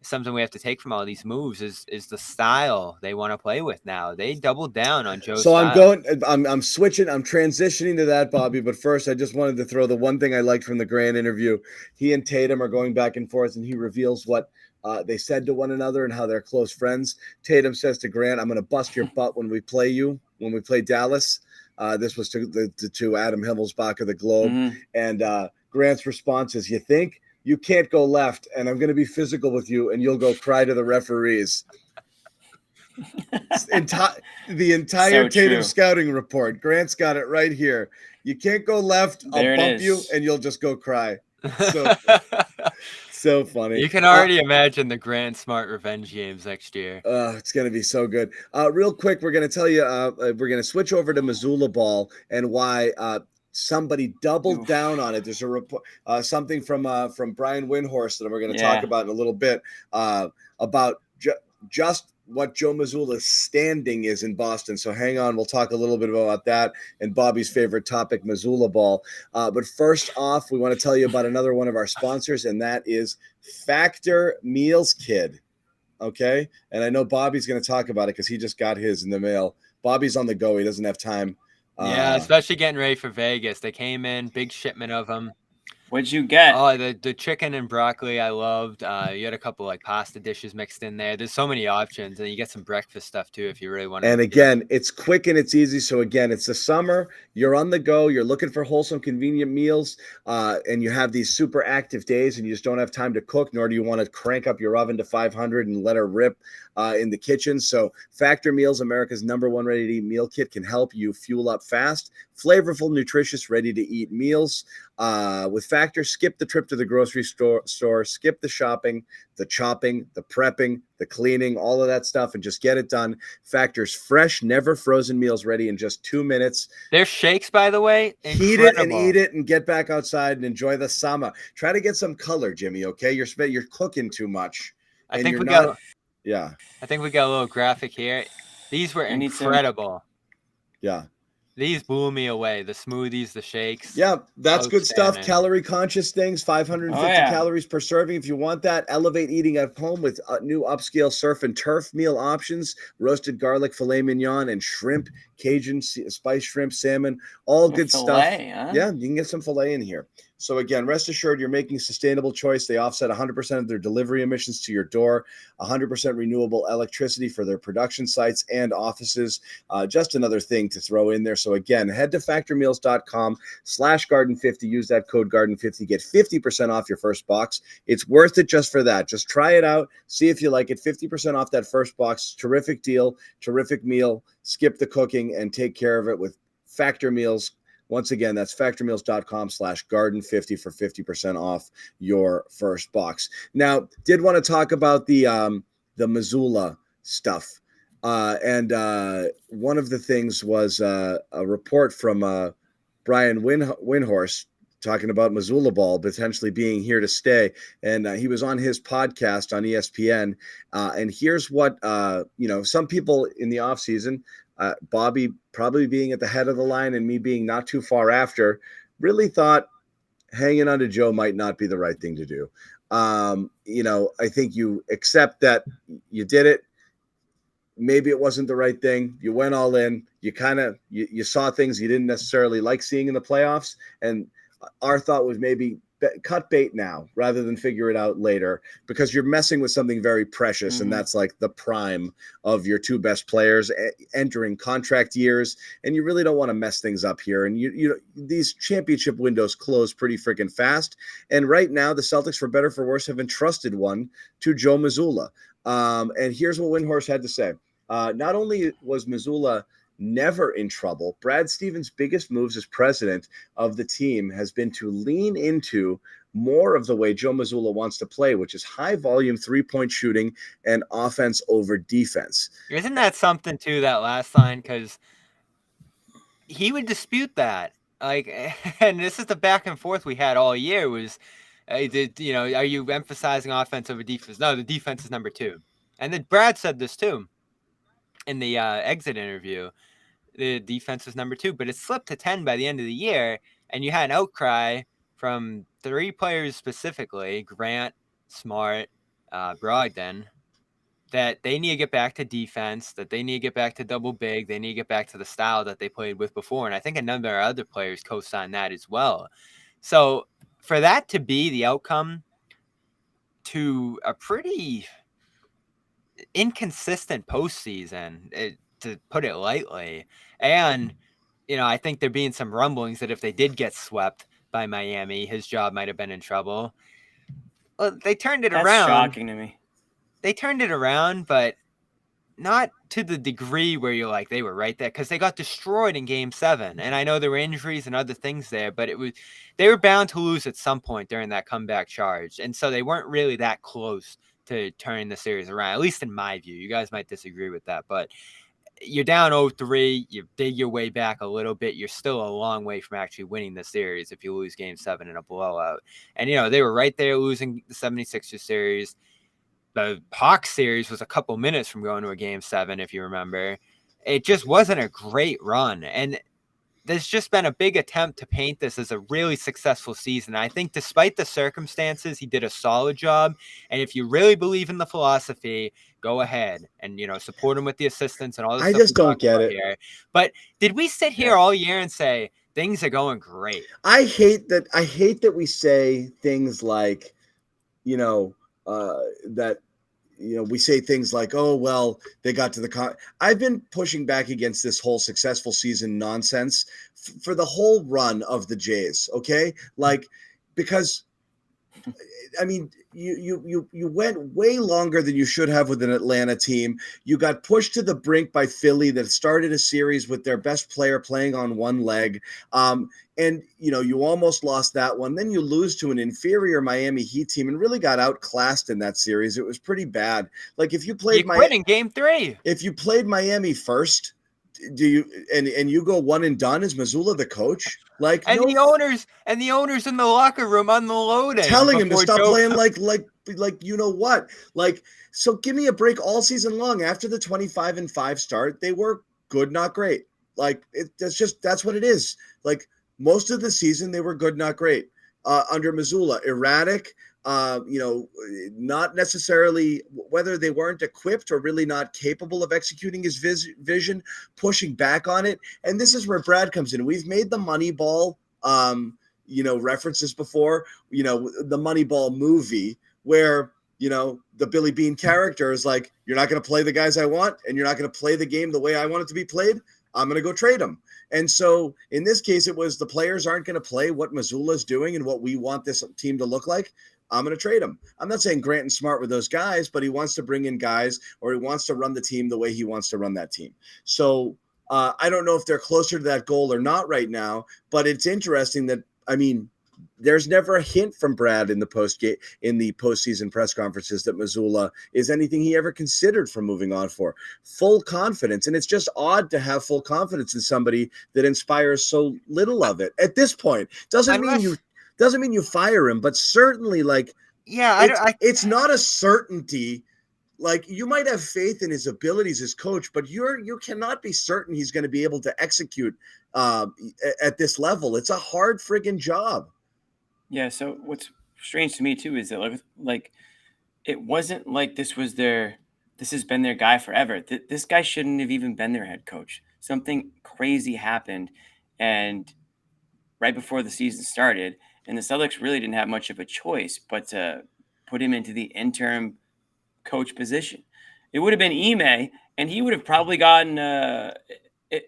something we have to take from all these moves is the style they want to play with now. They doubled down on Joe's style. I'm switching. I'm transitioning to that, Bobby. But first, I just wanted to throw the one thing I liked from the Grant interview. He and Tatum are going back and forth, and he reveals what they said to one another and how they're close friends. Tatum says to Grant, I'm going to bust your butt when we play Dallas. This was to Adam Himmelsbach of the Globe. Mm-hmm. And Grant's response is, you think? You can't go left, and I'm going to be physical with you, and you'll go cry to the referees. The entire Tatum scouting report. Grant's got it right here. You can't go left. I'll bump you, and you'll just go cry. So funny. You can already imagine the Grant Smart revenge games next year. It's going to be so good. Real quick, we're going to tell you, we're going to switch over to Mazzulla ball and why somebody doubled down on it. There's a report, something from Brian Windhorst that we're going to talk about in a little bit about just what Joe Mazzulla's standing is in Boston. So hang on, we'll talk a little bit about that and Bobby's favorite topic, Mazzulla ball. But first off, we want to tell you about another one of our sponsors, and that is Factor Meals Kit. Okay, and I know Bobby's going to talk about it because he just got his in the mail. Bobby's on the go; he doesn't have time. Yeah, especially getting ready for Vegas. They came in, big shipment of them. What'd you get? Oh, the chicken and broccoli I loved. You had a couple like pasta dishes mixed in there. There's so many options, and you get some breakfast stuff too if you really want to. And again, it's quick and it's easy. So again, it's the summer. You're on the go. You're looking for wholesome, convenient meals, and you have these super active days, and you just don't have time to cook, nor do you want to crank up your oven to 500 and let her rip in the kitchen. So Factor Meals, America's #1 ready-to-eat meal kit, can help you fuel up fast, flavorful, nutritious, ready-to-eat meals. With Factor, skip the trip to the grocery store, skip the shopping, the chopping, the prepping, the cleaning, all of that stuff, and just get it done. Factor's fresh, never frozen meals ready in just 2 minutes. Their shakes, by the way, incredible. Heat it and eat it and get back outside and enjoy the summer. Try to get some color, Jimmy, okay? You're cooking too much. I think we got a little graphic here. These were incredible. Yeah. These blew me away. The smoothies, the shakes. Yeah, that's good stuff. Calorie conscious things, 550 calories per serving. If you want that, elevate eating at home with new upscale surf and turf meal options, roasted garlic, filet mignon, and shrimp, Cajun spice shrimp, salmon, all good stuff. Huh? Yeah, you can get some filet in here. So again, rest assured you're making a sustainable choice. They offset 100% of their delivery emissions to your door, 100% renewable electricity for their production sites and offices. Just another thing to throw in there. So again, head to factormeals.com/garden50. Use that code garden50. Get 50% off your first box. It's worth it just for that. Just try it out. See if you like it. 50% off that first box. Terrific deal. Terrific meal. Skip the cooking and take care of it with Factor Meals. Once again, that's factormeals.com/garden50 for 50% off your first box. Now, did want to talk about the Mazzulla stuff. And one of the things was a report from Brian Windhorst talking about Mazzulla ball potentially being here to stay. And he was on his podcast on ESPN. And here's what, some people in the offseason, Bobby probably being at the head of the line and me being not too far after, really thought hanging on to Joe might not be the right thing to do. I think you accept that you did it. Maybe it wasn't the right thing. You went all in. You you saw things you didn't necessarily like seeing in the playoffs. And our thought was maybe cut bait now rather than figure it out later, because you're messing with something very precious. And that's like the prime of your two best players entering contract years. And you really don't want to mess things up here. And these championship windows close pretty freaking fast. And right now the Celtics, for better, for worse, have entrusted one to Joe Mazzulla. And here's what Windhorst had to say. Not only was Mazzulla never in trouble, Brad Stevens' biggest moves as president of the team has been to lean into more of the way Joe Mazzulla wants to play, which is high volume 3-point shooting and offense over defense. Isn't that something too, that last line? Because he would dispute that. And this is the back and forth we had all year was, are you emphasizing offense over defense? No, the defense is number 2. And then Brad said this too in the exit interview. The defense was number 2, but it slipped to 10 by the end of the year. And you had an outcry from 3 players specifically, Grant, Smart, Brogdon, that they need to get back to defense, that they need to get back to double big, they need to get back to the style that they played with before. And I think a number of other players co-signed that as well. So for that to be the outcome to a pretty inconsistent postseason, to put it lightly, and I think there being some rumblings that if they did get swept by Miami, his job might have been in trouble. Well, they turned it around. That's shocking to me. They turned it around, but not to the degree where you're like they were right there, because they got destroyed in Game 7. And I know there were injuries and other things there, but they were bound to lose at some point during that comeback charge, and so they weren't really that close to turning the series around, at least in my view. You guys might disagree with that, but you're down 0-3. You dig your way back a little bit. You're still a long way from actually winning the series if you lose Game 7 in a blowout. And, they were right there losing the 76ers series. The Hawks series was a couple minutes from going to a Game 7, if you remember. It just wasn't a great run. And there's just been a big attempt to paint this as a really successful season. I think despite the circumstances, he did a solid job. And if you really believe in the philosophy, go ahead and, support him with the assistants and all this I stuff. just don't get it. Here. But did we sit here all year and say things are going great? I hate that we say things like, that, we say things like, oh, well, they got to the I've been pushing back against this whole successful season nonsense for the whole run of the Jays. Okay. Because I mean, you went way longer than you should have with an Atlanta team. You got pushed to the brink by Philly that started a series with their best player playing on one leg. And, you almost lost that one. Then you lose to an inferior Miami Heat team and really got outclassed in that series. It was pretty bad. If you played Miami in Game 3, if you played Miami first, do you and you go one and done? Is Mazzulla the coach? The owners in the locker room unloading, telling him to stop playing like what? So give me a break all season long. After the 25-5 start, they were good, not great. That's what it is. Most of the season, they were good, not great. Under Mazzulla, erratic. Not necessarily whether they weren't equipped or really not capable of executing his vision, pushing back on it. And this is where Brad comes in. We've made the Moneyball, references before, the Moneyball movie where, the Billy Bean character is like, you're not going to play the guys I want and you're not going to play the game the way I want it to be played. I'm going to go trade them. And so in this case, it was the players aren't going to play what Mazzulla's doing and what we want this team to look like. I'm going to trade him. I'm not saying Grant and Smart were those guys, but he wants to bring in guys or he wants to run the team the way he wants to run that team. So I don't know if they're closer to that goal or not right now, but it's interesting that, there's never a hint from Brad in the postseason press conferences that Mazzulla is anything he ever considered for moving on for. Full confidence. And it's just odd to have full confidence in somebody that inspires so little of it at this point. Doesn't mean you fire him, but certainly it's not a certainty. You might have faith in his abilities as coach, but you cannot be certain he's going to be able to execute at this level. It's a hard friggin' job. Yeah. So what's strange to me too is that it wasn't like this has been their guy forever. This guy shouldn't have even been their head coach. Something crazy happened, and right before the season started, and the Celtics really didn't have much of a choice but to put him into the interim coach position. It would have been Ime, and he would have probably gotten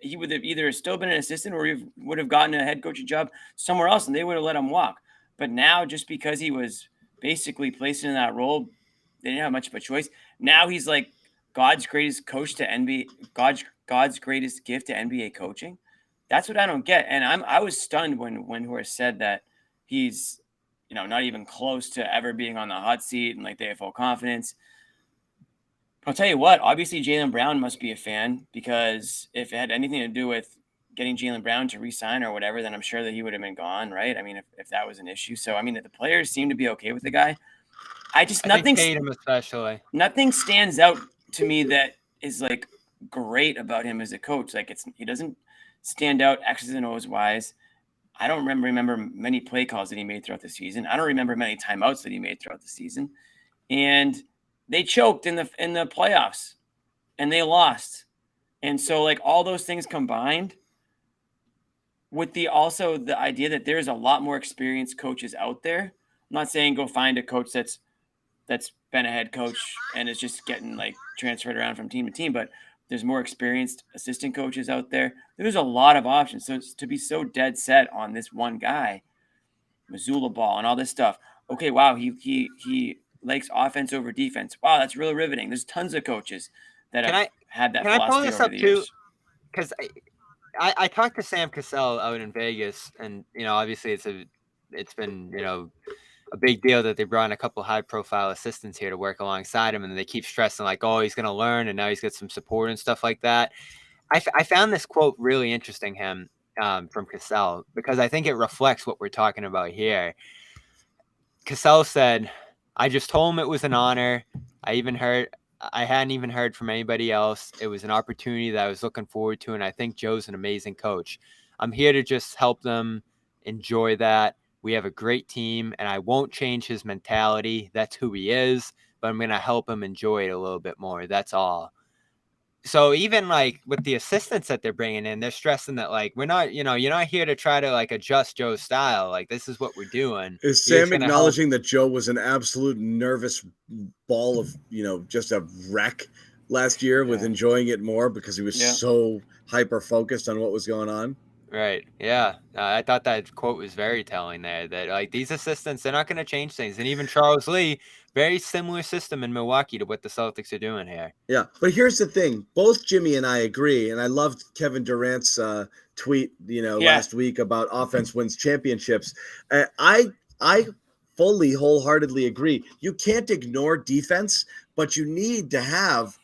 he would have either still been an assistant or he would have gotten a head coaching job somewhere else, and they would have let him walk. But now, just because he was basically placed in that role, they didn't have much of a choice. Now he's like God's greatest coach to NBA, God's greatest gift to NBA coaching. That's what I don't get. And I was stunned when Horst said that he's, not even close to ever being on the hot seat and they have full confidence. I'll tell you what, obviously Jaylen Brown must be a fan, because if it had anything to do with getting Jaylen Brown to re-sign or whatever, then I'm sure that he would have been gone, right? If that was an issue. So, the players seem to be okay with the guy. Nothing stands out to me that is great about him as a coach. He doesn't stand out X's and O's wise. I don't remember many play calls that he made throughout the season. I don't remember many timeouts that he made throughout the season. And they choked in the playoffs and they lost. And so all those things combined with the idea that there's a lot more experienced coaches out there. I'm not saying go find a coach that's been a head coach and is just getting transferred around from team to team, but there's more experienced assistant coaches out there. There's a lot of options. So to be so dead set on this one guy, Mazzulla ball and all this stuff. Okay, wow, he likes offense over defense. Wow, that's really riveting. There's tons of coaches that have had that philosophy. Can I pull this up too? Because I talked to Sam Cassell out in Vegas, and obviously it's been a big deal that they brought in a couple high-profile assistants here to work alongside him, and they keep stressing like, oh, he's going to learn, and now he's got some support and stuff like that. I found this quote really interesting, from Cassell, because I think it reflects what we're talking about here. Cassell said, I just told him it was an honor. I hadn't even heard from anybody else. It was an opportunity that I was looking forward to, and I think Joe's an amazing coach. I'm here to just help them enjoy that. We have a great team, and I won't change his mentality. That's who he is, but I'm going to help him enjoy it a little bit more. That's all. So even like with the assistants that they're bringing in, they're stressing that like, we're not, you're not here to try to like adjust Joe's style. Like, this is what we're doing. Is Sam acknowledging that Joe was an absolute nervous ball of, just a wreck last year with enjoying it more because he was so hyper focused on what was going on? Right. Yeah. I thought that quote was very telling there, that like these assistants, they're not going to change things. And even Charles Lee, very similar system in Milwaukee to what the Celtics are doing here. Yeah. But here's the thing. Both Jimmy and I agree. And I loved Kevin Durant's tweet, last week about offense wins championships. I fully, wholeheartedly agree. You can't ignore defense, but you need to have,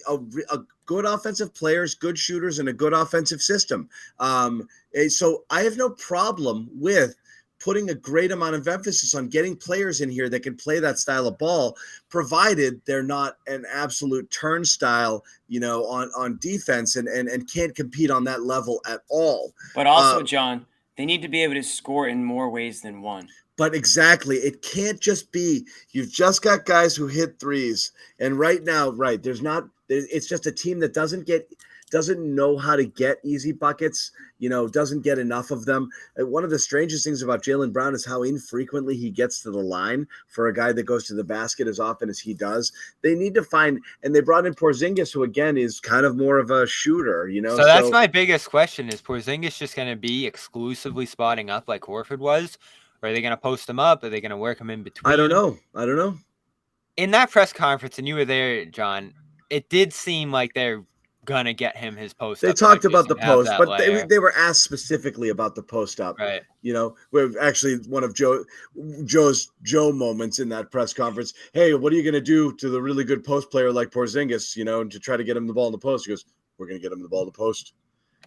a good offensive players, good shooters, and a good offensive system. So I have no problem with putting a great amount of emphasis on getting players in here that can play that style of ball, provided they're not an absolute turnstile, on defense and can't compete on that level at all. But also, John, they need to be able to score in more ways than one. But exactly, it can't just be you've just got guys who hit threes, and right now, it's just a team that doesn't know how to get easy buckets, doesn't get enough of them. One of the strangest things about Jaylen Brown is how infrequently he gets to the line for a guy that goes to the basket as often as he does. They need to find, and they brought in Porzingis, who again is kind of more of a shooter, So that's my biggest question: is Porzingis just going to be exclusively spotting up like Horford was? Or are they going to post him up? Are they going to work him in between? I don't know. In that press conference, and you were there, John, it did seem like they're going to get him his post up. They talked about the post, but they were asked specifically about the post up. Right. We're actually one of Joe's moments in that press conference. Hey, what are you going to do to the really good post player like Porzingis, to try to get him the ball in the post? He goes, we're going to get him the ball in the post.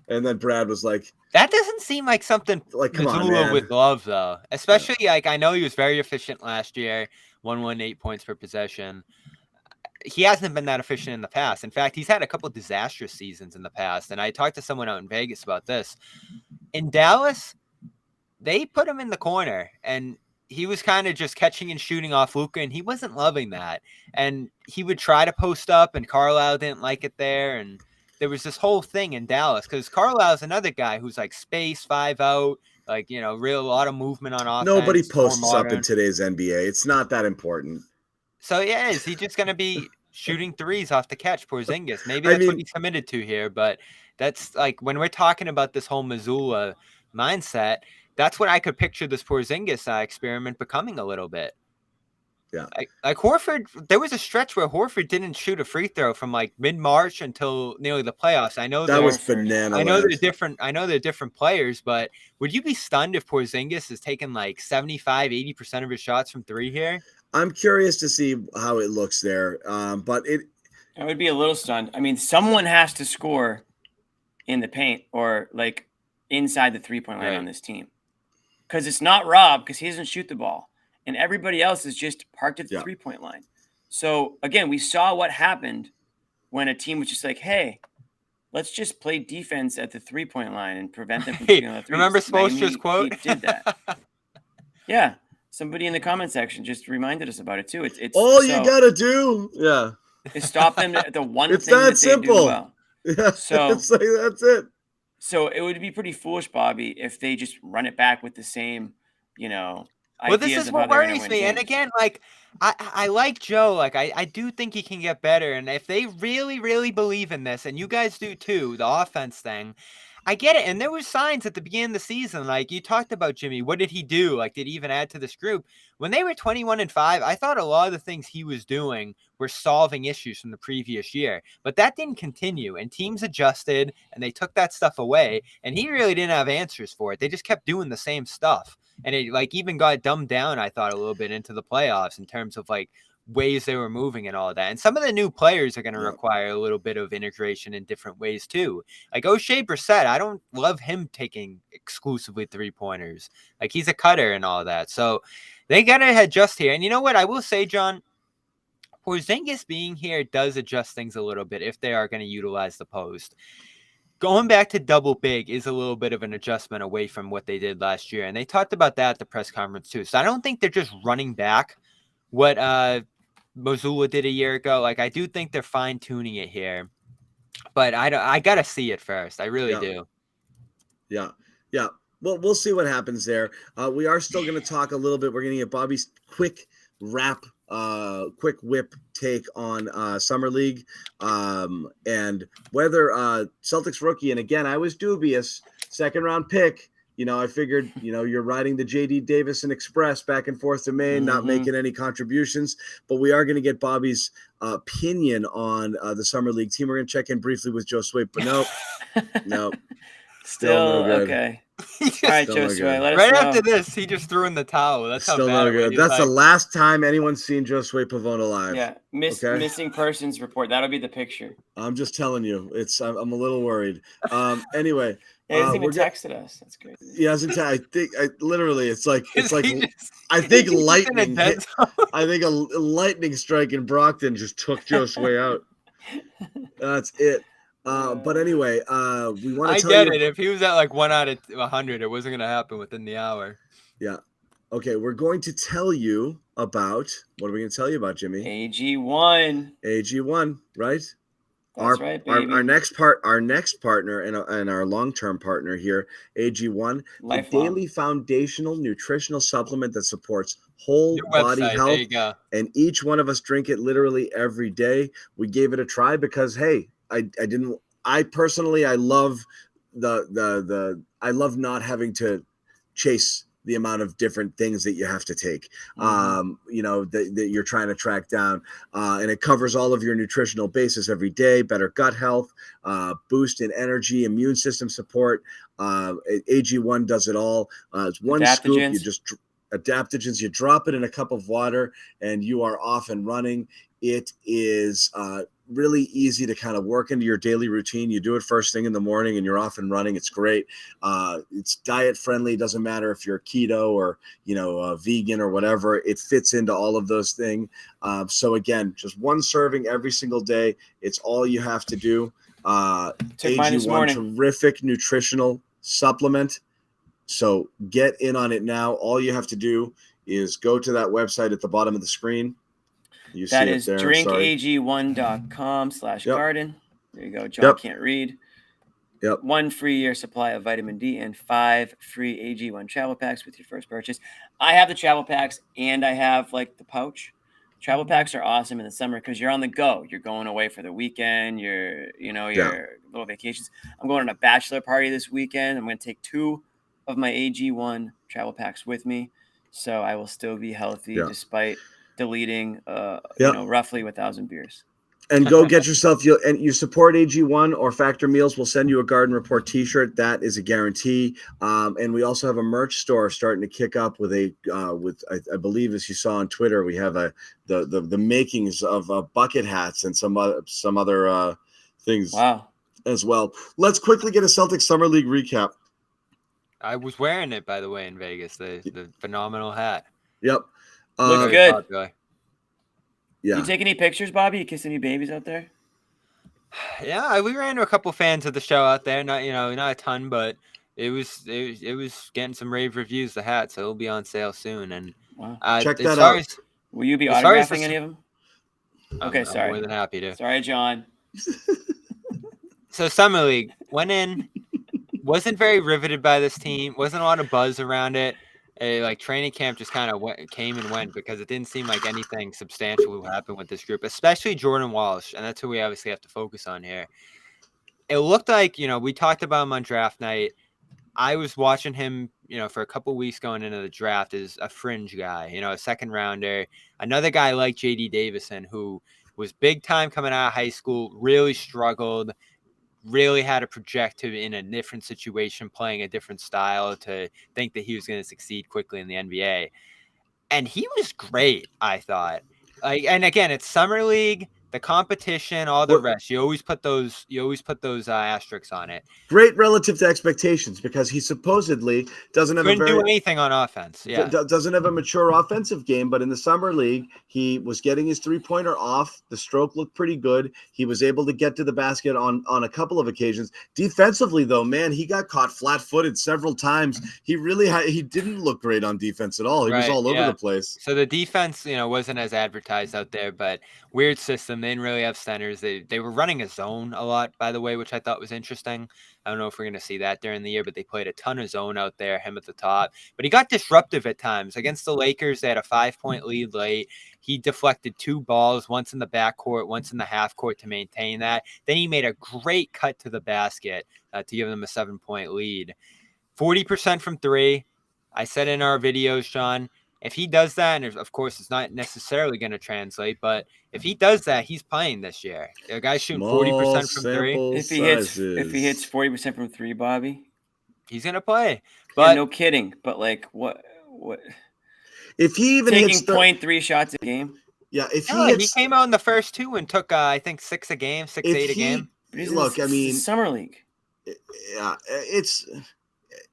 And then Brad was like, that doesn't seem like something like Mazzulla would love, though. Especially, like, I know he was very efficient last year, 118 points per possession. He hasn't been that efficient in the past. In fact, he's had a couple disastrous seasons in the past. And I talked to someone out in Vegas about this. In Dallas, they put him in the corner, and he was kind of just catching and shooting off Luka, and he wasn't loving that. And he would try to post up, and Carlisle didn't like it there, and there was this whole thing in Dallas because Carlisle's another guy who's like space, 5 out, like, real lot of movement on offense. Nobody posts up in today's NBA. It's not that important. So, yeah, is he just going to be shooting threes off the catch, Porzingis? Maybe that's what he's committed to here. But that's like when we're talking about this whole Mazzulla mindset, that's what I could picture this Porzingis experiment becoming a little bit. Yeah. Like Horford, there was a stretch where Horford didn't shoot a free throw from like mid-March until nearly the playoffs. I know that was banana. I know they're different players, but would you be stunned if Porzingis is taking like 75, 80% of his shots from three here? I'm curious to see how it looks there. But I would be a little stunned. I mean, someone has to score in the paint or like inside the 3-point line on this team. Because it's not Rob, because he doesn't shoot the ball. And everybody else is just parked at the 3-point line. So, again, we saw what happened when a team was just like, hey, let's just play defense at the 3-point line and prevent them from shooting on the threes. Remember Spoelstra's quote? He did that. Yeah. Somebody in the comment section just reminded us about it, too. It's all you got to do. Yeah. Is stop them at the one it's thing that that simple. They do well. Yeah. So, it's like, that's it. So it would be pretty foolish, Bobby, if they just run it back with the same, Well, this is what worries me. Games. And again, like, I like Joe. Like, I do think he can get better. And if they really, really believe in this, and you guys do too, the offense thing, I get it. And there were signs at the beginning of the season. Like, you talked about Jimmy. What did he do? Like, did he even add to this group? When they were 21-5, I thought a lot of the things he was doing were solving issues from the previous year. But that didn't continue. And teams adjusted, and they took that stuff away. And he really didn't have answers for it. They just kept doing the same stuff. And it like even got dumbed down, I thought, a little bit into the playoffs in terms of like ways they were moving and all that. And some of the new players are going to require a little bit of integration in different ways too. Like O'Shea Brissett, I don't love him taking exclusively 3-pointers. Like he's a cutter and all that. So they got to adjust here. And you know what? I will say, John, Porzingis being here does adjust things a little bit if they are going to utilize the post. Going back to double big is a little bit of an adjustment away from what they did last year. And they talked about that at the press conference too. So I don't think they're just running back what Mazzulla did a year ago. Like I do think they're fine tuning it here, but I got to see it first. I really do. Yeah. Yeah. Well, we'll see what happens there. We are still going to talk a little bit. We're going to get Bobby's quick whip take on Summer League and whether Celtics rookie. And again, I was dubious, 2nd round pick. I figured, you're riding the JD Davison Express back and forth to Maine, not making any contributions, but we are going to get Bobby's opinion on the Summer League team. We're going to check in briefly with Joe Swape, but nope. Still no good. Okay. All right, Joe Sway, let us right know. After this, he just threw in the towel. That's still how bad no good. That's the last time anyone's seen Joe Sway Pavone alive. Yeah, missing persons report. That'll be the picture. I'm just telling you, I'm a little worried. Anyway, he hasn't even texted us. That's great. He hasn't. Literally, it's like I think lightning. I think a lightning strike in Brockton just took Joe Sway out. That's it. But anyway, we want to. I get it. If he was at like 1 out of 100, it wasn't going to happen within the hour. Yeah. Okay, we're going to tell you about. What are we going to tell you about, Jimmy? AG1. AG1, right? That's right, baby. Our next partner and our long-term partner here, AG1, the daily foundational nutritional supplement that supports whole body health. And each one of us drink it literally every day. We gave it a try because, hey, I personally love I love not having to chase the amount of different things that you have to take, that you're trying to track down. And it covers all of your nutritional bases every day, better gut health, boost in energy, immune system support. AG1 does it all. It's one scoop. You just adaptogens, you drop it in a cup of water and you are off and running. It is really easy to kind of work into your daily routine. You do it first thing in the morning and you're off and running. It's great. It's diet friendly. It doesn't matter if you're keto or, vegan or whatever. It fits into all of those things. So again, just one serving every single day. It's all you have to do. AG1, terrific nutritional supplement. So get in on it now. All you have to do is go to that website at the bottom of the screen. That is drinkag1.com/garden. There you go. John can't read. Yep. 1 free year supply of vitamin D and 5 free AG1 travel packs with your first purchase. I have the travel packs and I have like the pouch. Travel packs are awesome in the summer because you're on the go. You're going away for the weekend. Your little vacations. I'm going on a bachelor party this weekend. I'm going to take 2 of my AG1 travel packs with me, so I will still be healthy despite deleting roughly 1,000 beers. And go get yourself you support AG1 or Factor Meals. We'll send you a Garden Report t-shirt. That is a guarantee. And we also have a merch store starting to kick up with I believe, as you saw on Twitter, we have the makings of bucket hats and some other things as well. Let's quickly get a Celtics Summer League recap. I was wearing it, by the way, in Vegas, the phenomenal hat. Yep. Looks good. Popular. Yeah. You take any pictures, Bobby? You kiss any babies out there? Yeah, we ran into a couple fans of the show out there. Not a ton, but it was getting some rave reviews. The hat, so it'll be on sale soon. And check that out. Will you be autographing any of them? Okay, sorry. I'm more than happy to. Sorry, John. So Summer League went in. Wasn't very riveted by this team. Wasn't a lot of buzz around it. Training camp just kind of came and went because it didn't seem like anything substantial would happen with this group, especially Jordan Walsh, and that's who we obviously have to focus on here. It looked like, we talked about him on draft night. I was watching him, for a couple of weeks going into the draft as a fringe guy, a second rounder. Another guy like JD Davison, who was big time coming out of high school, really struggled, really had to project him in a different situation, playing a different style to think that he was going to succeed quickly in the NBA. And he was great, I thought. And again, it's summer league, the competition, all the rest. You always put those asterisks on it. Great relative to expectations, because he supposedly doesn't Couldn't do anything on offense. Yeah, doesn't have a mature offensive game. But in the summer league, he was getting his 3-pointer off. The stroke looked pretty good. He was able to get to the basket on a couple of occasions. Defensively, though, man, he got caught flat-footed several times. He didn't look great on defense at all. He was all over the place. So the defense, wasn't as advertised out there, but weird system. They didn't really have centers. They were running a zone a lot, by the way, which I thought was interesting. I don't know if we're going to see that during the year, but they played a ton of zone out there, him at the top. But he got disruptive at times. Against the Lakers, they had a 5-point lead late. He deflected 2 balls, once in the backcourt, once in the half court to maintain that. Then he made a great cut to the basket to give them a 7-point lead. 40% from 3. I said in our videos, Sean, if he does that, and of course it's not necessarily going to translate, but if he does that, he's playing this year. The guy's shooting 40% from 3. If he hits 40% from 3, Bobby, he's going to play. But no kidding. But like what? If he even taking hits 0.3 shots a game. Yeah, he came out in the first 2 and took I think 6 a game, 6-8 a game. Look, I mean, summer league. Yeah,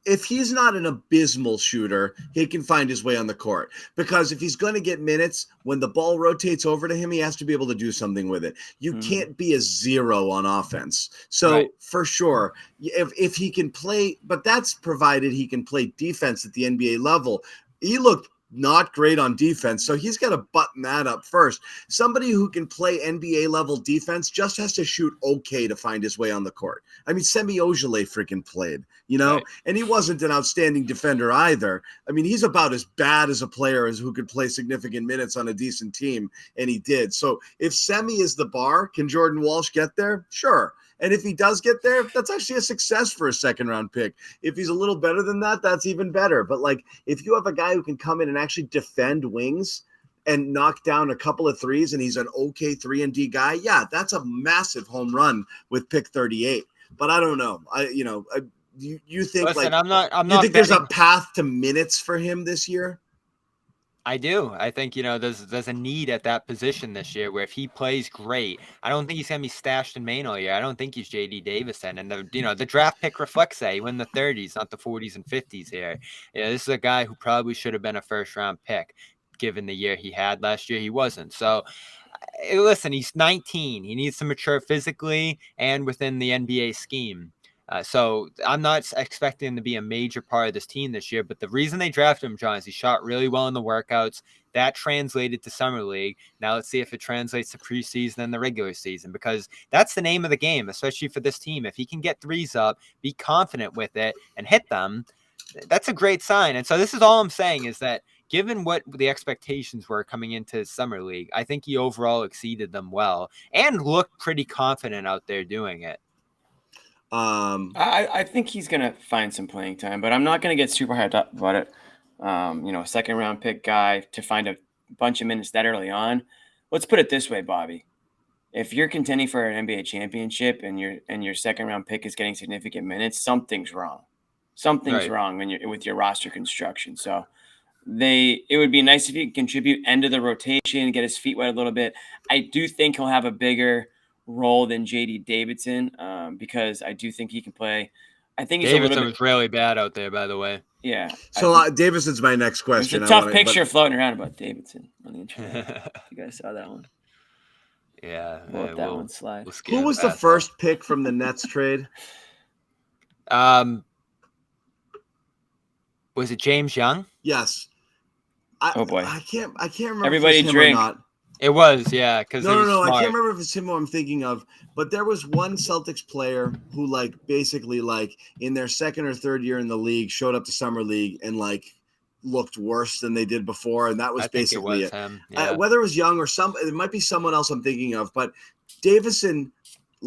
if he's not an abysmal shooter, he can find his way on the court. Because if he's going to get minutes, when the ball rotates over to him, he has to be able to do something with it. You can't be a 0 on offense. So for sure, if he can play, but that's provided he can play defense at the NBA level. He looked not great on defense, so he's got to button that up first. Somebody who can play NBA level defense just has to shoot okay to find his way on the court. I mean, Semi Ojeleye freaking played, and he wasn't an outstanding defender either. I mean, he's about as bad as a player as who could play significant minutes on a decent team, and he did. So if Semi is the bar, can Jordan Walsh get there? Sure. And if he does get there, that's actually a success for a 2nd-round pick. If he's a little better than that, that's even better. But, if you have a guy who can come in and actually defend wings and knock down a couple of threes and he's an okay 3-and-D guy, yeah, that's a massive home run with pick 38. But I don't know. You think, you think there's a path to minutes for him this year? I do. I think, there's a need at that position this year where if he plays great, I don't think he's going to be stashed in Maine all year. I don't think he's J.D. Davison. And, the draft pick reflects that. He went in the 30s, not the 40s and 50s here. This is a guy who probably should have been a first-round pick given the year he had last year. He wasn't. So, listen, he's 19. He needs to mature physically and within the NBA scheme. So I'm not expecting him to be a major part of this team this year, but the reason they drafted him, John, is he shot really well in the workouts. That translated to summer league. Now let's see if it translates to preseason and the regular season, because that's the name of the game, especially for this team. If he can get threes up, be confident with it, and hit them, that's a great sign. And so this is all I'm saying is that given what the expectations were coming into summer league, I think he overall exceeded them well and looked pretty confident out there doing it. I think he's going to find some playing time, but I'm not going to get super hyped up about it. A 2nd-round pick guy to find a bunch of minutes that early on. Let's put it this way, Bobby. If you're contending for an NBA championship and your 2nd-round pick is getting significant minutes, something's wrong. Something's wrong with your roster construction. So it would be nice if he could contribute end of the rotation, get his feet wet a little bit. I do think he'll have a bigger role than J.D. Davidson because I do think he can play. I think Davidson was really bad out there, by the way. Yeah. So Davidson's my next question. There's a tough picture floating around about Davidson on the internet. You guys saw that one? Yeah. Let that one slide. Who was the first pick from the Nets trade? Was it James Young? Yes. Oh boy. I can't remember. Everybody if it was him drink. or not. It was, yeah. No. I can't remember if it's him who I'm thinking of, but there was one Celtics player who, basically, in their 2nd or 3rd year in the league, showed up to summer league and looked worse than they did before, and that was basically it. Him. Yeah. Whether it was Young or it might be someone else I'm thinking of, but Davison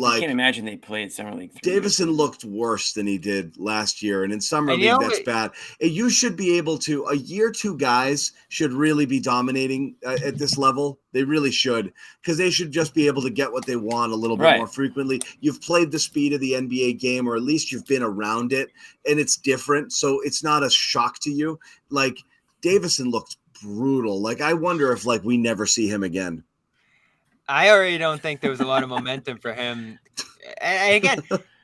I can't imagine they played Summer League 3 Davison looked worse than he did last year, and in Summer And League, that's bad. You should be able to. A year two guys should really be dominating at this level. They really should, because they should just be able to get what they want a little bit more frequently. You've played the speed of the NBA game, or at least you've been around it, and it's different, so it's not a shock to you. Like, Davison looked brutal. Like, I wonder if we never see him again. I already don't think there was a lot of momentum for him. And again,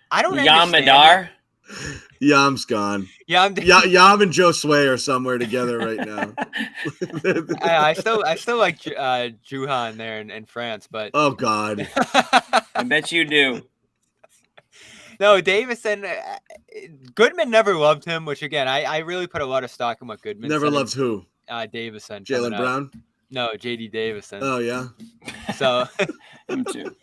I don't Madar. Yam's gone. Yam and Joe Sway are somewhere together right now. I still like Juhan there in France, but oh God, I bet you do. No, Davison. Goodman never loved him, which again, I really put a lot of stock in what Goodman never loved. Who? Davison. Jaylen Brown. No, JD Davison. Oh yeah. So. Him too.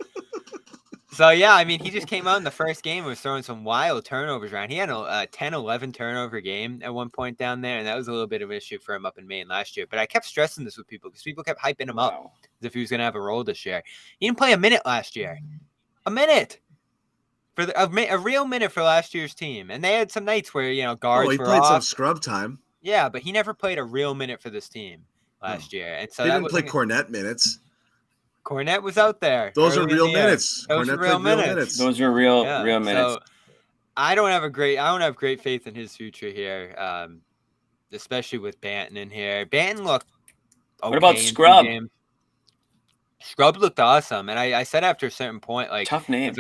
So, yeah, I mean, he just came out in the first game and was throwing some wild turnovers around. He had a 10-11 turnover game at one point down there, and that was a little bit of an issue for him up in Maine last year. But I kept stressing this with people because people kept hyping him up as if he was going to have a role this year. He didn't play a minute last year. A minute. For a real minute for last year's team. And they had some nights where, guards were he played off. some scrub time. Yeah, but he never played a real minute for this team last year. And so he didn't play Cornette minutes. Cornette was out there. Those are real minutes. Those are real minutes. Those are real minutes. So I don't have great faith in his future here, especially with Banton in here. Banton looked okay. What about Scrub? Scrub looked awesome, and I said after a certain point, tough name.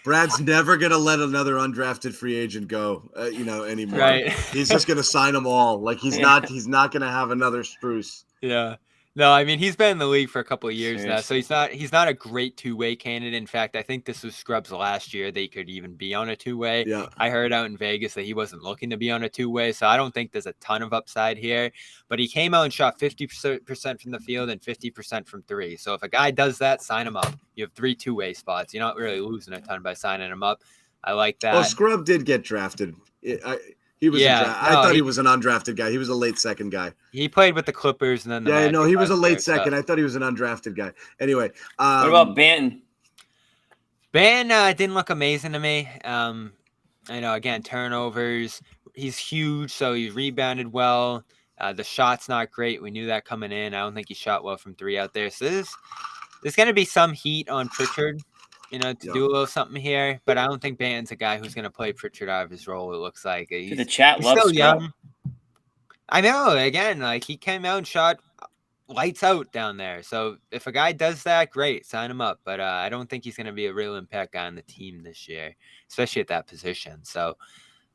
Brad's never gonna let another undrafted free agent go, anymore. Right. He's just gonna sign them all. He's not gonna have another Spruce. Yeah. No, I mean, he's been in the league for a couple of years now, so he's not a great two-way candidate. In fact, I think this was Scrub's last year they could even be on a two-way. Yeah. I heard out in Vegas that he wasn't looking to be on a two-way, so I don't think there's a ton of upside here. But he came out and shot 50% from the field and 50% from three. So if a guy does that, sign him up. You have 3 two-way spots. You're not really losing a ton by signing him up. I like that. Oh, Scrub did get drafted. He was. I thought he was an undrafted guy. He was a late second guy. He played with the Clippers and then he was a late second. I thought he was an undrafted guy. Anyway, what about Banton? Banton didn't look amazing to me. Again, turnovers. He's huge, so he rebounded well. The shot's not great. We knew that coming in. I don't think he shot well from 3 out there. So there's going to be some heat on Pritchard. To do a little something here, but I don't think Banton's a guy who's going to play Pritchard out of his role. It looks like the chat loves still young. I know. Again, he came out and shot lights out down there. So if a guy does that, great, sign him up. But I don't think he's going to be a real impact guy on the team this year, especially at that position. So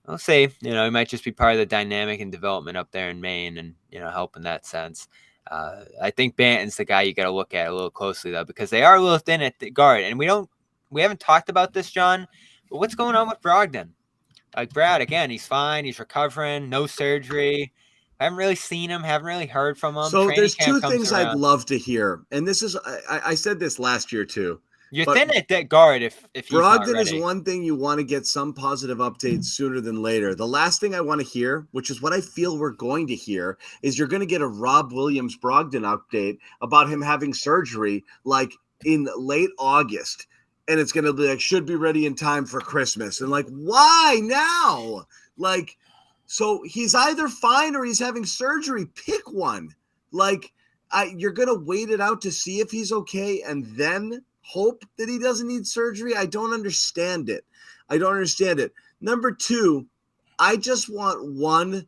we'll see. He might just be part of the dynamic and development up there in Maine, and help in that sense. I think Banton's the guy you got to look at a little closely though, because they are a little thin at the guard, and we haven't talked about this, John, but what's going on with Brogdon? Brad, again, he's fine. He's recovering. No surgery. I haven't really seen him. Haven't really heard from him. So there's 2 things I'd love to hear. And this is, I said this last year too. You're thin at that guard if he's Brogdon not ready. is one thing you want to get some positive updates sooner than later. The last thing I want to hear, which is what I feel we're going to hear, is you're going to get a Rob Williams Brogdon update about him having surgery in late August. And it's going to be should be ready in time for Christmas. And why now? So he's either fine or he's having surgery. Pick one. You're going to wait it out to see if he's okay and then hope that he doesn't need surgery. I don't understand it. Number 2, I just want one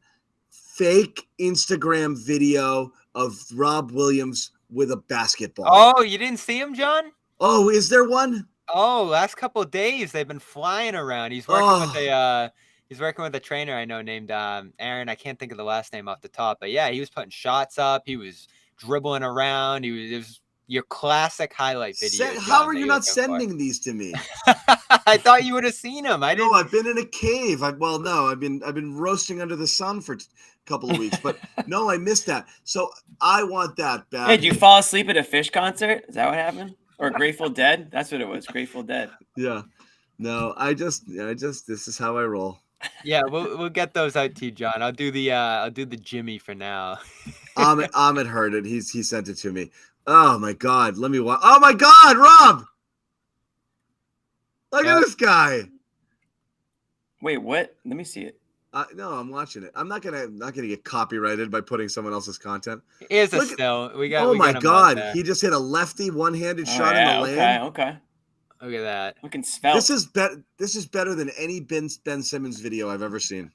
fake Instagram video of Rob Williams with a basketball. Oh, you didn't see him, John? Oh, is there one? Oh, last couple of days they've been flying around. He's working with a trainer I know named Aaron. I can't think of the last name off the top, but yeah, he was putting shots up. He was dribbling around. It was your classic highlight video. How are you not sending these to me? I thought you would have seen them. I didn't. No, I've been in a cave. I've been roasting under the sun for a couple of weeks, but no, I missed that. So I want that back. Hey, did you fall asleep at a Fish concert? Is that what happened? Or Grateful Dead? That's what it was. Grateful Dead. Yeah. No, I just this is how I roll. Yeah, we'll get those out to you, John. I'll do the Jimmy for now. Ahmed heard it. He sent it to me. Oh my God. Let me watch. Oh my God, Rob. Look at this guy. Wait, what? Let me see it. No, I'm watching it. I'm not gonna get copyrighted by putting someone else's content. Here's a Look at- still. We got. Oh we my got him up God. there. He just hit a lefty one-handed Oh, shot in the lane. Okay. Look at that. Looking svelte. This is better than any Ben Simmons video I've ever seen.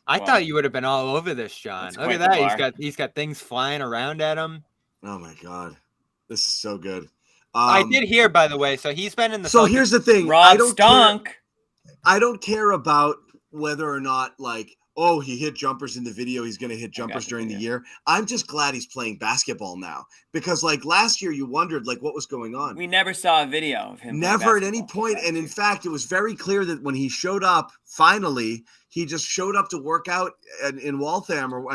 I Wow. thought you would have been all over this, John. That's Look quite at the that. bar. He's got things flying around at him. Oh my God. This is so good. I did hear, by the way. So he's been in the. So Celtics. here's the thing. Rob stunk. I don't care about whether or not, like, oh, he hit jumpers in the video, he's going to hit jumpers during the year. I'm just glad he's playing basketball now, because like last year you wondered like what was going on. We never saw a video of him. Never at any point. And in fact, it was very clear that when he showed up, finally, he just showed up to work out in Waltham and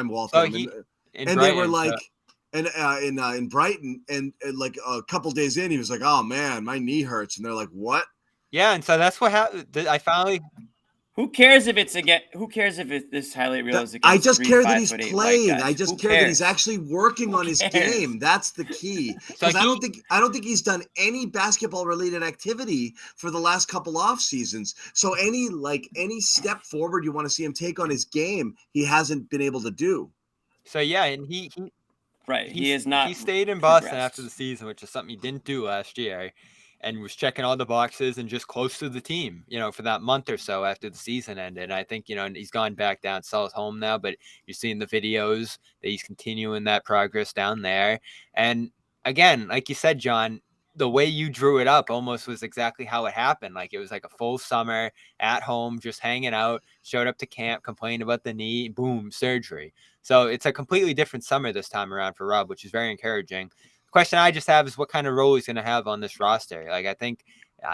they were like, in Brighton, and like a couple days in, he was like, "Oh man, my knee hurts," and they're like, "What?" Yeah, and so that's what happened. I finally. Who cares if it's again? Who cares if this highlight reel is against? I just care that he's 5'8" playing. white guys? I just Who care cares? that he's actually working on his game. That's the key. Because I don't think he's done any basketball related activity for the last couple off seasons. So any step forward you want to see him take on his game, he hasn't been able to do. So yeah, and he is not. He stayed in Boston progressed. after the season, which is something he didn't do last year, and was checking all the boxes and just close to the team, for that month or so after the season ended. I think, and he's gone back down south home now, but you're seeing the videos that he's continuing that progress down there. And again, like you said, John, the way you drew it up almost was exactly how it happened. Like it was like a full summer at home, just hanging out, showed up to camp, complained about the knee, boom, surgery. So it's a completely different summer this time around for Rob, which is very encouraging. Question I just have is what kind of role he's going to have on this roster. Like I think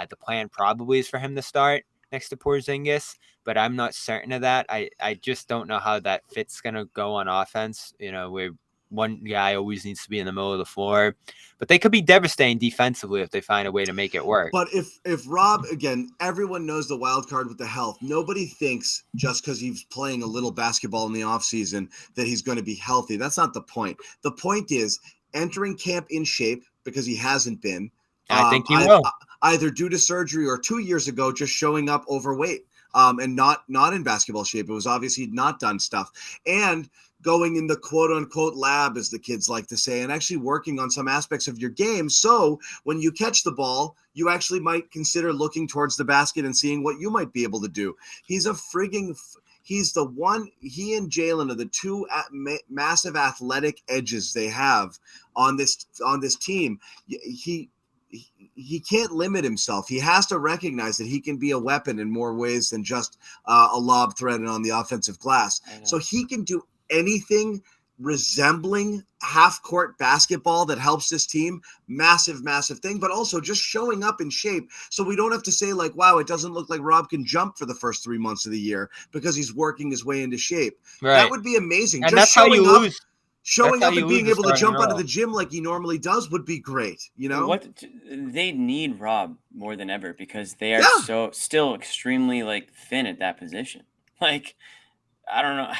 the plan probably is for him to start next to Porzingis, but I'm not certain of that. I just don't know how that fit's going to go on offense. Where one guy always needs to be in the middle of the floor, but they could be devastating defensively if they find a way to make it work. But if Rob, again, everyone knows the wild card with the health. Nobody thinks just because he's playing a little basketball in the offseason that he's going to be healthy. That's not the point. The point is entering camp in shape, because he hasn't been. I think he will. Either due to surgery or 2 years ago, just showing up overweight and not in basketball shape. It was obviously not done stuff. And going in the quote unquote lab, as the kids like to say, and actually working on some aspects of your game. So when you catch the ball, you actually might consider looking towards the basket and seeing what you might be able to do. He's the one, he and Jaylen are the two massive athletic edges they have on this team. He can't limit himself. He has to recognize that he can be a weapon in more ways than just a lob threat on the offensive glass. So he can do anything resembling half-court basketball that helps this team. Massive thing, but also just showing up in shape, so we don't have to say like, wow, it doesn't look like Rob can jump for the first 3 months of the year because he's working his way into shape. Right. That would be amazing. And just that's how you lose. Showing up and being able to jump out of the gym like he normally does would be great. What they need Rob more than ever, because they are so still extremely like thin at that position. Like, I don't know.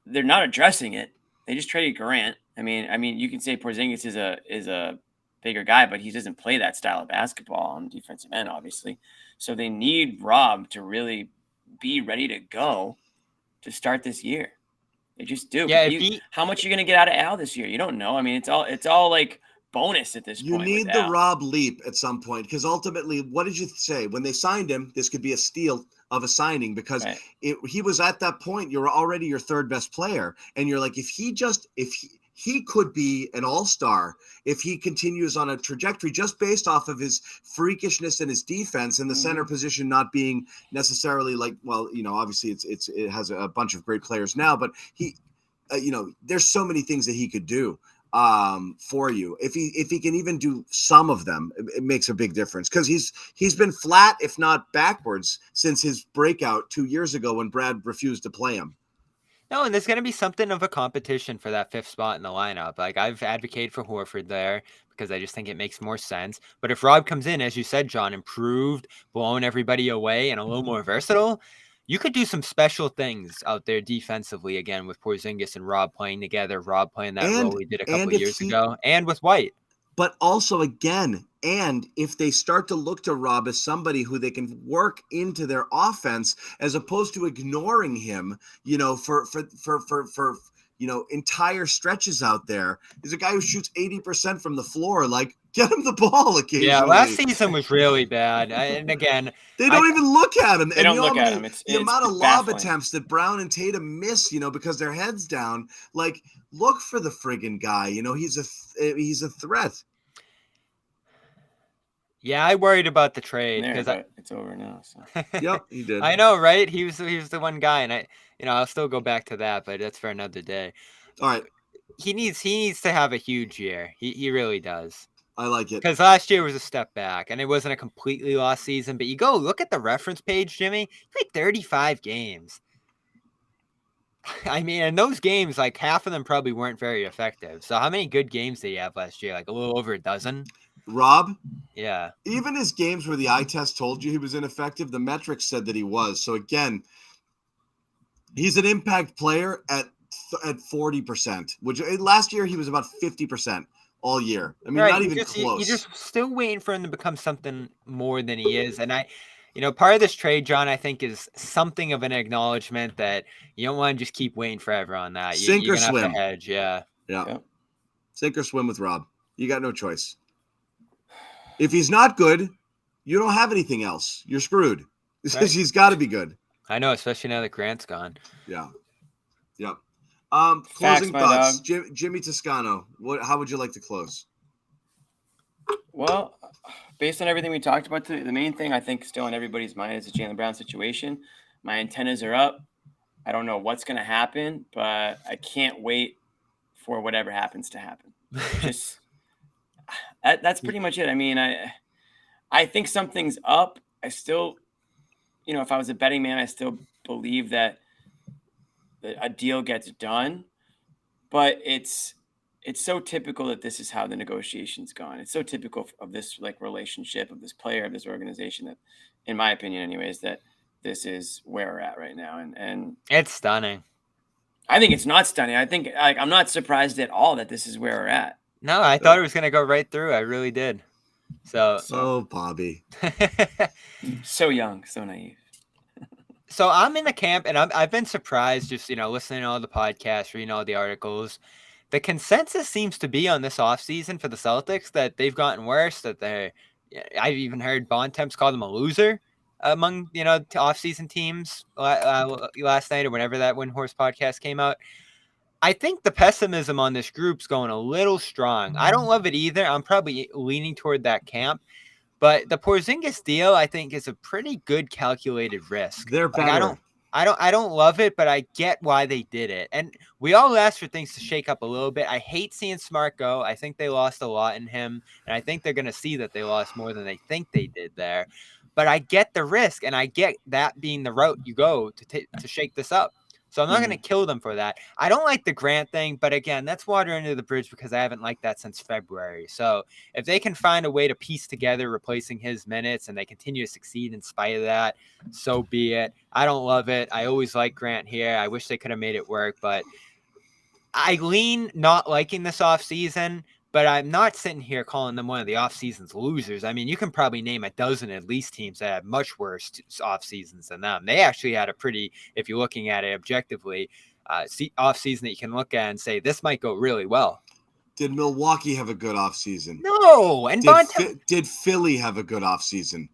They're not addressing it. They just traded Grant. I mean, you can say Porzingis is a bigger guy, but he doesn't play that style of basketball on the defensive end, obviously. So they need Rob to really be ready to go to start this year. They just do. Yeah. How much are you going to get out of Al this year? You don't know. I mean, it's all like bonus at this point. You need the Rob leap at some point, because ultimately, what did you say when they signed him? This could be a steal of a signing, because he was at that point. You're already your third best player, and you're like, if he could be an all-star if he continues on a trajectory just based off of his freakishness and his defense, and the center position not being necessarily like, well, obviously it has a bunch of great players now, but he, there's so many things that he could do for you. If he can even do some of them, it makes a big difference, because he's been flat, if not backwards, since his breakout 2 years ago when Brad refused to play him. No, and there's going to be something of a competition for that fifth spot in the lineup. Like, I've advocated for Horford there because I just think it makes more sense. But if Rob comes in, as you said, John, improved, blowing everybody away, and a little more versatile, you could do some special things out there defensively, again, with Porzingis and Rob playing together, Rob playing that role he did a couple of years ago, and with White. But also, again, and if they start to look to Rob as somebody who they can work into their offense, as opposed to ignoring him, for entire stretches out there, is a guy who shoots 80% from the floor. Like, get him the ball occasionally. Yeah, last season was really bad. And again, they don't even look at him. They don't look at him. The amount of lob attempts that Brown and Tatum miss, because their heads down. Like, look for the friggin' guy. He's a threat. Yeah, I worried about the trade because it's over now. So. Yep, he did. I know, right? He was the one guy, and I'll still go back to that, but that's for another day. All right. He needs to have a huge year. He really does. I like it. Because last year was a step back, and it wasn't a completely lost season. But you go look at the reference page, Jimmy. He played 35 games. I mean, and those games, like half of them probably weren't very effective. So how many good games did he have last year? Like a little over a dozen? Rob? Yeah. Even his games where the eye test told you he was ineffective, the metrics said that he was. So again, he's an impact player at 40%, which last year he was about 50% all year. I mean, not even close. You're just still waiting for him to become something more than he is. And part of this trade, John, I think is something of an acknowledgement that you don't want to just keep waiting forever on that. Sink or swim. Have to hedge, yeah. Sink or swim with Rob. You got no choice. If he's not good, you don't have anything else. You're screwed. Right. He's got to be good. I know, especially now that Grant's gone. Yeah. Yep. Closing thoughts. Jimmy Toscano, how would you like to close? Well, based on everything we talked about, the main thing I think still in everybody's mind is the Jaylen Brown situation. My antennas are up. I don't know what's going to happen, but I can't wait for whatever happens to happen. Just that's pretty much it. I mean, I think something's up. I still, if I was a betting man, I still believe that a deal gets done, but it's so typical that this is how the negotiation's gone. It's so typical of this relationship of this player, of this organization, that, in my opinion anyways, that this is where we're at right now. And it's stunning. I think it's not stunning. I think I'm not surprised at all that this is where we're at. No, I thought it was going to go right through. I really did. So Bobby. So young, so naive. So I'm in the camp, and I've been surprised just, listening to all the podcasts, reading all the articles. The consensus seems to be on this offseason for the Celtics that they've gotten worse, I've even heard Bontemps call them a loser among, offseason teams last night or whenever that Windhorse podcast came out. I think the pessimism on this group's going a little strong. I don't love it either. I'm probably leaning toward that camp. But the Porzingis deal, I think, is a pretty good calculated risk. They're better. I don't love it, but I get why they did it. And we all asked for things to shake up a little bit. I hate seeing Smart go. I think they lost a lot in him, and I think they're going to see that they lost more than they think they did there. But I get the risk, and I get that being the route you go to shake this up. So I'm not going to kill them for that. I don't like the Grant thing, but again, that's water under the bridge because I haven't liked that since February. So if they can find a way to piece together replacing his minutes and they continue to succeed in spite of that, so be it. I don't love it. I always like Grant here. I wish they could have made it work, but I lean not liking this offseason, but I'm not sitting here calling them one of the offseason's losers. I mean, you can probably name a dozen at least teams that had much worse offseasons than them. They actually had a pretty, if you're looking at it objectively, offseason that you can look at and say, this might go really well. Did Milwaukee have a good offseason? No. And did Philly have a good offseason?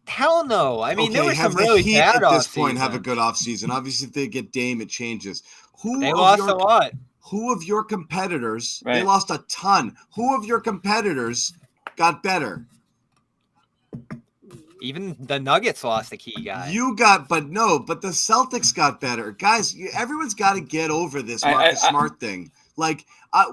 Hell no. I mean, there was some really Heat bad at this offseason. point have a good offseason. Obviously, if they get Dame, it changes. They lost a lot. Who of your competitors, They lost a ton. Who of your competitors got better? Even the Nuggets lost a key guy. But the Celtics got better. Guys, everyone's got to get over this Marcus Smart thing.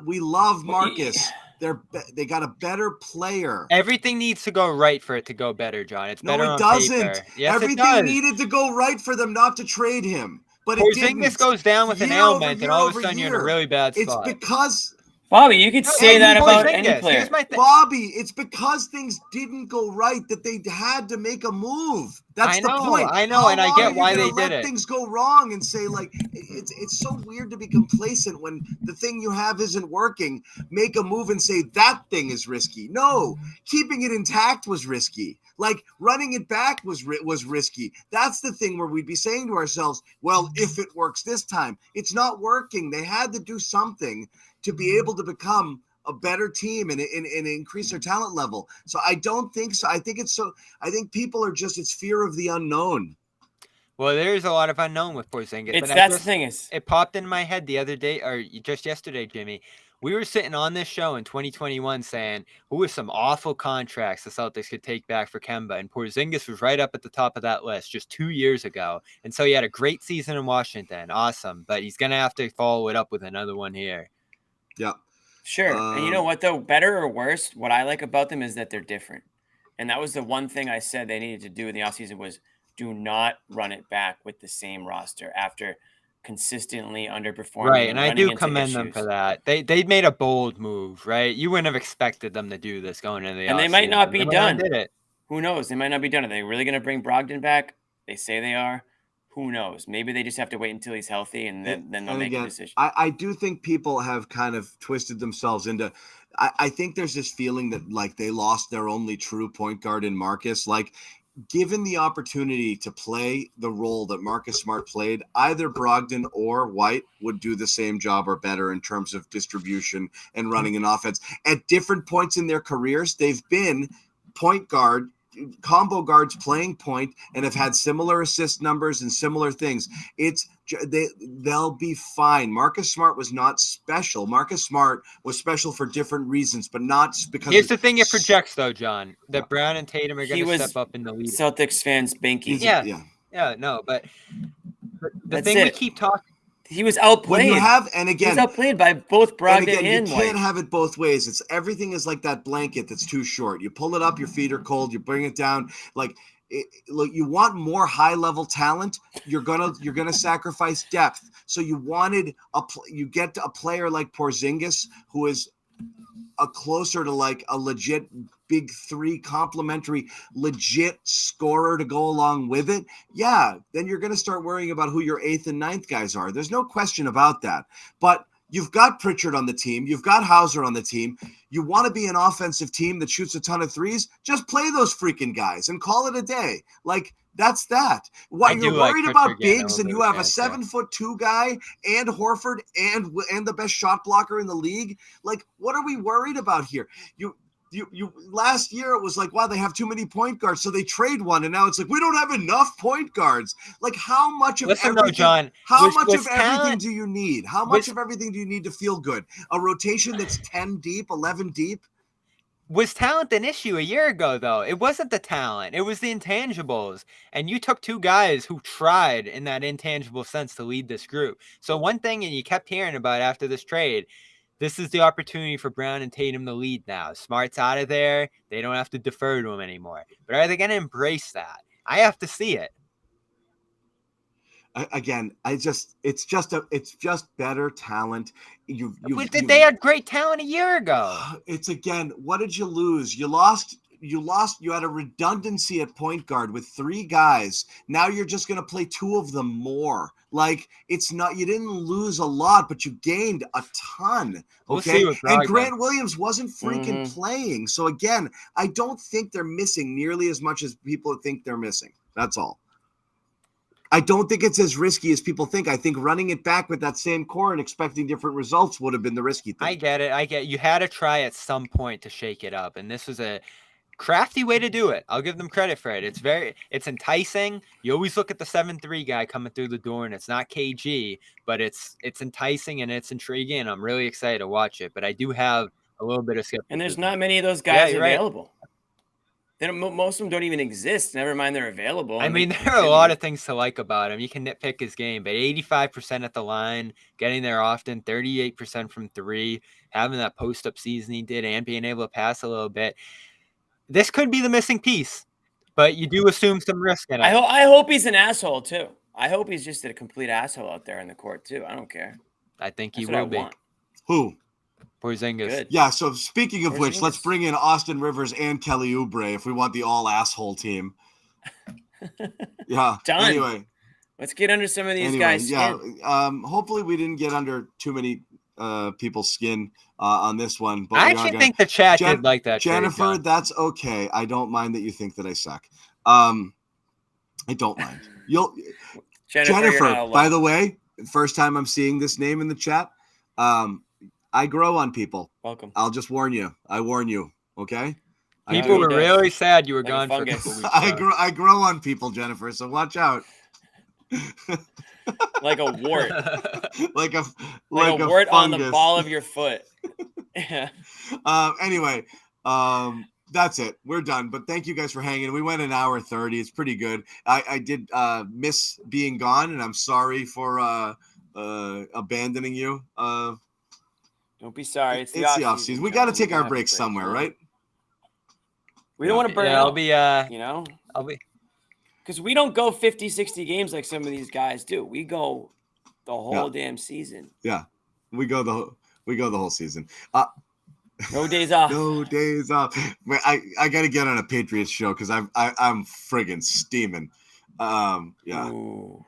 We love Marcus. They got a better player. Everything needs to go right for it to go better, John. It's better on paper. No, it doesn't. Yes, everything needed to go right for them not to trade him. But Porzingis goes down with an ailment, and all of a sudden you're in a really bad spot. It's because Bobby, you could say that about any Porzingis. player. Here's my thing. Bobby, it's because things didn't go right that they had to make a move. That's the point. I know, and I get why they did it. Things go wrong and say like it's so weird to be complacent when the thing you have isn't working. Make a move and say that thing is risky. No, keeping it intact was risky. Like running it back was risky. That's the thing where we'd be saying to ourselves, well, if it works this time, it's not working. They had to do something to be able to become a better team and increase their talent level. So I don't think so. I think people are just, it's fear of the unknown. Well, there's a lot of unknown with Porzingis. That's the thing is, it popped in my head the other day, or just yesterday, Jimmy. We were sitting on this show in 2021 saying, who are some awful contracts the Celtics could take back for Kemba? And Porzingis was right up at the top of that list just 2 years ago. And so he had a great season in Washington. Awesome. But he's going to have to follow it up with another one here. Yeah. Sure. And you know what, though? Better or worse, what I like about them is that they're different. And that was the one thing I said they needed to do in the offseason was do not run it back with the same roster after consistently underperforming. Right, and I do commend them for that. They made a bold move, right? You wouldn't have expected them to do this going into the and offseason. They might not be done. Did it. Who knows? They might not be done. Are they really going to bring Brogdon back? They say they are. Who knows? Maybe they just have to wait until he's healthy and then they'll make a decision. I do think people have kind of twisted themselves into I think there's this feeling that like they lost their only true point guard in Marcus. Like given the opportunity to play the role that Marcus Smart played, either Brogdon or White would do the same job or better in terms of distribution and running an offense. At different points in their careers, they've been point guard, combo guards playing point and have had similar assist numbers and similar things. They'll be fine. Marcus Smart was not special. Marcus Smart was special for different reasons, but not because. Here's the thing it projects, though, John, that Brown and Tatum are going to step up in the lead. Celtics fans banking. But the That's thing it. we keep talking. He was outplayed. When you have, and again, he was outplayed by both Brogdon and you White. can't have it both ways. It's everything is like that blanket that's too short. You pull it up, your feet are cold. You bring it down. Look, you want more high level talent. You're gonna sacrifice depth. So you get a player like Porzingis who is a closer to like a legit big three complementary legit scorer to go along with it. Yeah, then you're going to start worrying about who your 8th and 9th guys are. There's no question about that. But you've got Pritchard on the team. You've got Hauser on the team. You want to be an offensive team that shoots a ton of threes? Just play those freaking guys and call it a day. Like, that's that. What you're worried about bigs and you have a 7'2" guy and Horford and the best shot blocker in the league. Like, what are we worried about here? You last year it was like, wow, they have too many point guards, so they trade one, and now it's like we don't have enough point guards. Like, how much of everything? How much of everything do you need? How much of everything do you need to feel good? A rotation that's 10 deep, 11 deep. Was talent an issue a year ago, though? It wasn't the talent. It was the intangibles. And you took two guys who tried in that intangible sense to lead this group. So one thing that you kept hearing about after this trade, this is the opportunity for Brown and Tatum to lead now. Smart's out of there. They don't have to defer to him anymore. But are they going to embrace that? I have to see it. Again, it's just better talent. They had great talent a year ago. It's again, what did you lose? You lost. You had a redundancy at point guard with 3 guys. Now you're just going to play 2 of them more. Like, it's not, you didn't lose a lot, but you gained a ton. Okay. And Grant Williams wasn't freaking playing. So again, I don't think they're missing nearly as much as people think they're missing. That's all. I don't think it's as risky as people think. I think running it back with that same core and expecting different results would have been the risky thing. I get it. You had to try at some point to shake it up. And this was a crafty way to do it. I'll give them credit for it. It's enticing. You always look at the 7'3" guy coming through the door, and it's not KG, but it's enticing and it's intriguing. And I'm really excited to watch it. But I do have a little bit of skepticism. And there's not many of those guys available. Right. Most of them don't even exist. Never mind they're available. I mean, there are a lot of things to like about him. You can nitpick his game, but 85% at the line, getting there often, 38% from 3, having that post-up season he did, and being able to pass a little bit. This could be the missing piece, but you do assume some risk in it. I hope he's an asshole, too. I hope he's just a complete asshole out there in the court, too. I don't care. I think he will be. Who? Porzingis. Good. Yeah. So speaking of which, let's Porzingis. bring in Austin Rivers and Kelly Oubre if we want the all asshole team. Yeah. Done. Anyway. Let's get under some of these guys' skin. Yeah. Hopefully we didn't get under too many people's skin on this one. But I actually think the chat did like that. Jennifer, trade, that's okay. I don't mind that you think that I suck. I don't mind. Jennifer, by the way, first time I'm seeing this name in the chat. I grow on people. Welcome. I'll just warn you. I warn you. Okay. People were really sad you were Like gone for a fungus. couple weeks. I grow on people, Jennifer. So watch out. Like a wart. like a wart fungus. on the ball of your foot. Yeah. Anyway, that's it. We're done. But thank you guys for hanging. We went an hour 30. It's pretty good. I did miss being gone, and I'm sorry for abandoning you. Don't be sorry. It's the off season. We got to take our breaks somewhere, right? We don't want to burn I'll out. be I'll be because we don't go 50, 60 games like some of these guys do. We go the whole damn season. Yeah. We go the whole season. No days off. No days off. I got to get on a Patriots show because I'm friggin' steaming. Yeah. Ooh.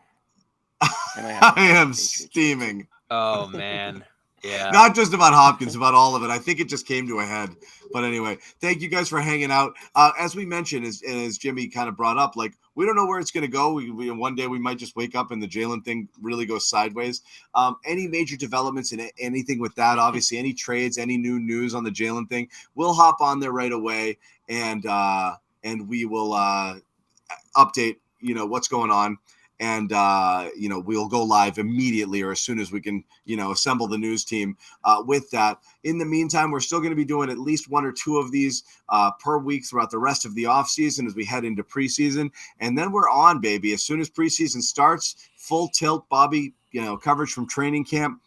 I am steaming. Oh man. Yeah. Not just about Hopkins, about all of it. I think it just came to a head. But anyway, thank you guys for hanging out. As we mentioned, as Jimmy kind of brought up, like we don't know where it's going to go. We one day we might just wake up and the Jaylen thing really goes sideways. Any major developments in anything with that? Obviously, any trades, any new news on the Jaylen thing, we'll hop on there right away and we will update. What's going on. And, we'll go live immediately or as soon as we can, assemble the news team with that. In the meantime, we're still going to be doing at least one or two of these per week throughout the rest of the offseason as we head into preseason. And then we're on, baby. As soon as preseason starts, full tilt, Bobby, coverage from training camp.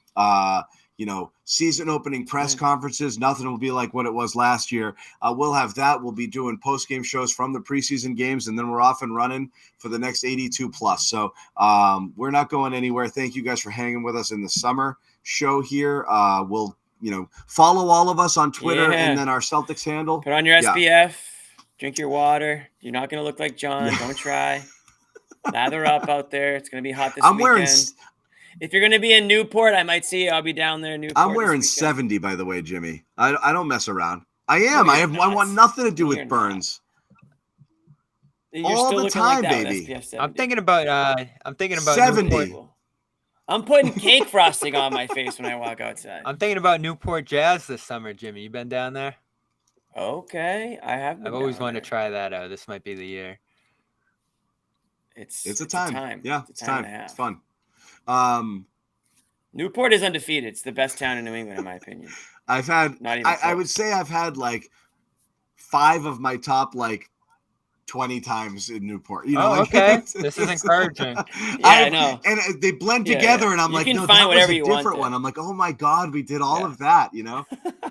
Season opening press conferences. Nothing will be like what it was last year. We'll have that. We'll be doing post-game shows from the preseason games, and then we're off and running for the next 82 plus. So we're not going anywhere. Thank you guys for hanging with us in the summer show here. We'll, follow all of us on Twitter and then our Celtics handle. Put on your SPF. Drink your water. You're not going to look like John. Yeah. Don't try. Lather up out there. It's going to be hot this I'm weekend. If you're going to be in Newport, I might see you. I'll be down there in Newport. I'm wearing 70, by the way, Jimmy. I don't mess around. I am. No, I want nothing to do No, with you're burns. You're all still the looking time, like that with baby. SPF 70. I'm thinking about 70. Newport. I'm putting cake frosting on my face when I walk outside. I'm thinking about Newport Jazz this summer, Jimmy. You been down there? Okay, I have. I've always wanted to try that out. This might be the year. It's a time. Yeah, it's time. It's fun. Newport is undefeated. It's the best town in New England, in my opinion. I've had. I would say I've had like 5 of my top 20 times in Newport. Okay. This is encouraging. I know. And they blend together, and I'm like, no, that was a different one. I'm like, oh my God, we did all of that,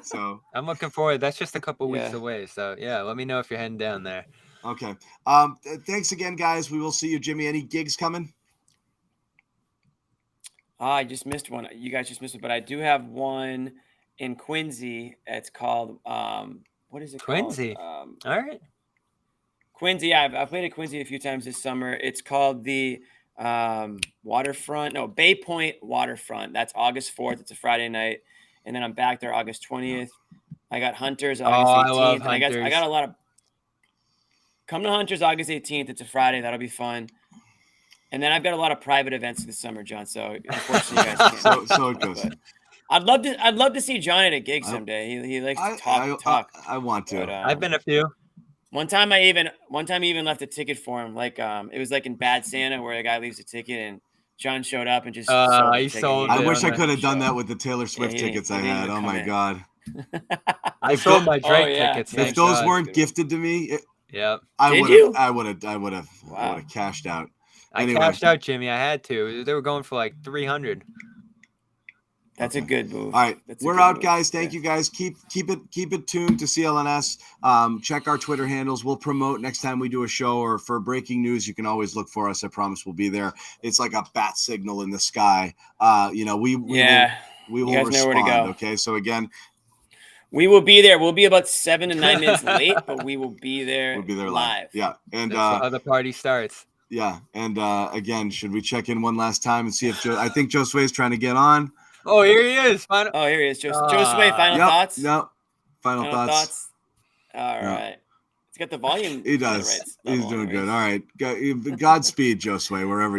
So I'm looking forward. That's just a couple weeks away. So yeah, let me know if you're heading down there. Okay. Thanks again, guys. We will see you, Jimmy. Any gigs coming? I just missed one. You guys just missed it, but I do have one in Quincy. It's called what is it Quincy? called? All right. Quincy. Yeah, I've played at Quincy a few times this summer. It's called the Bay Point Waterfront. That's August 4th. It's a Friday night, and then I'm back there August 20th. I got Hunters August 18th. I love Hunters. I got a lot of. Come to Hunters August 18th. It's a Friday. That'll be fun. And then I've got a lot of private events this summer, John. So unfortunately, you guys can't. So it goes. I'd love to see John at a gig someday. He likes to talk. I want to. But, I've been a few. One time he even left a ticket for him. It was like in Bad Santa where a guy leaves a ticket and John showed up and just sold the ticket. I wish I could have done that with the Taylor Swift tickets I had. Oh my God. I sold my Drake tickets. If those weren't gifted to me, I would have cashed out. Anyway. I cashed out, Jimmy. I had to. They were going for like 300. That's a good move. All right, we're out, guys. Thank you, guys. Keep it tuned to CLNS. Check our Twitter handles. We'll promote next time we do a show, or for breaking news, you can always look for us. I promise we'll be there. It's like a bat signal in the sky. We will respond. Okay, so again, We will be there. We'll be about 7 to 9 minutes late, but we will be there. We'll be there live. Yeah, and That's how the party starts. yeah, and again, should we check in one last time and see if Joe? I think Joe Sway's trying to get on. Oh, here he is. Oh, here he is. Joe Sway, final thoughts? No, final thoughts. All right. He's got the volume. He does. He's doing good. All right. Godspeed, Joe Sway, wherever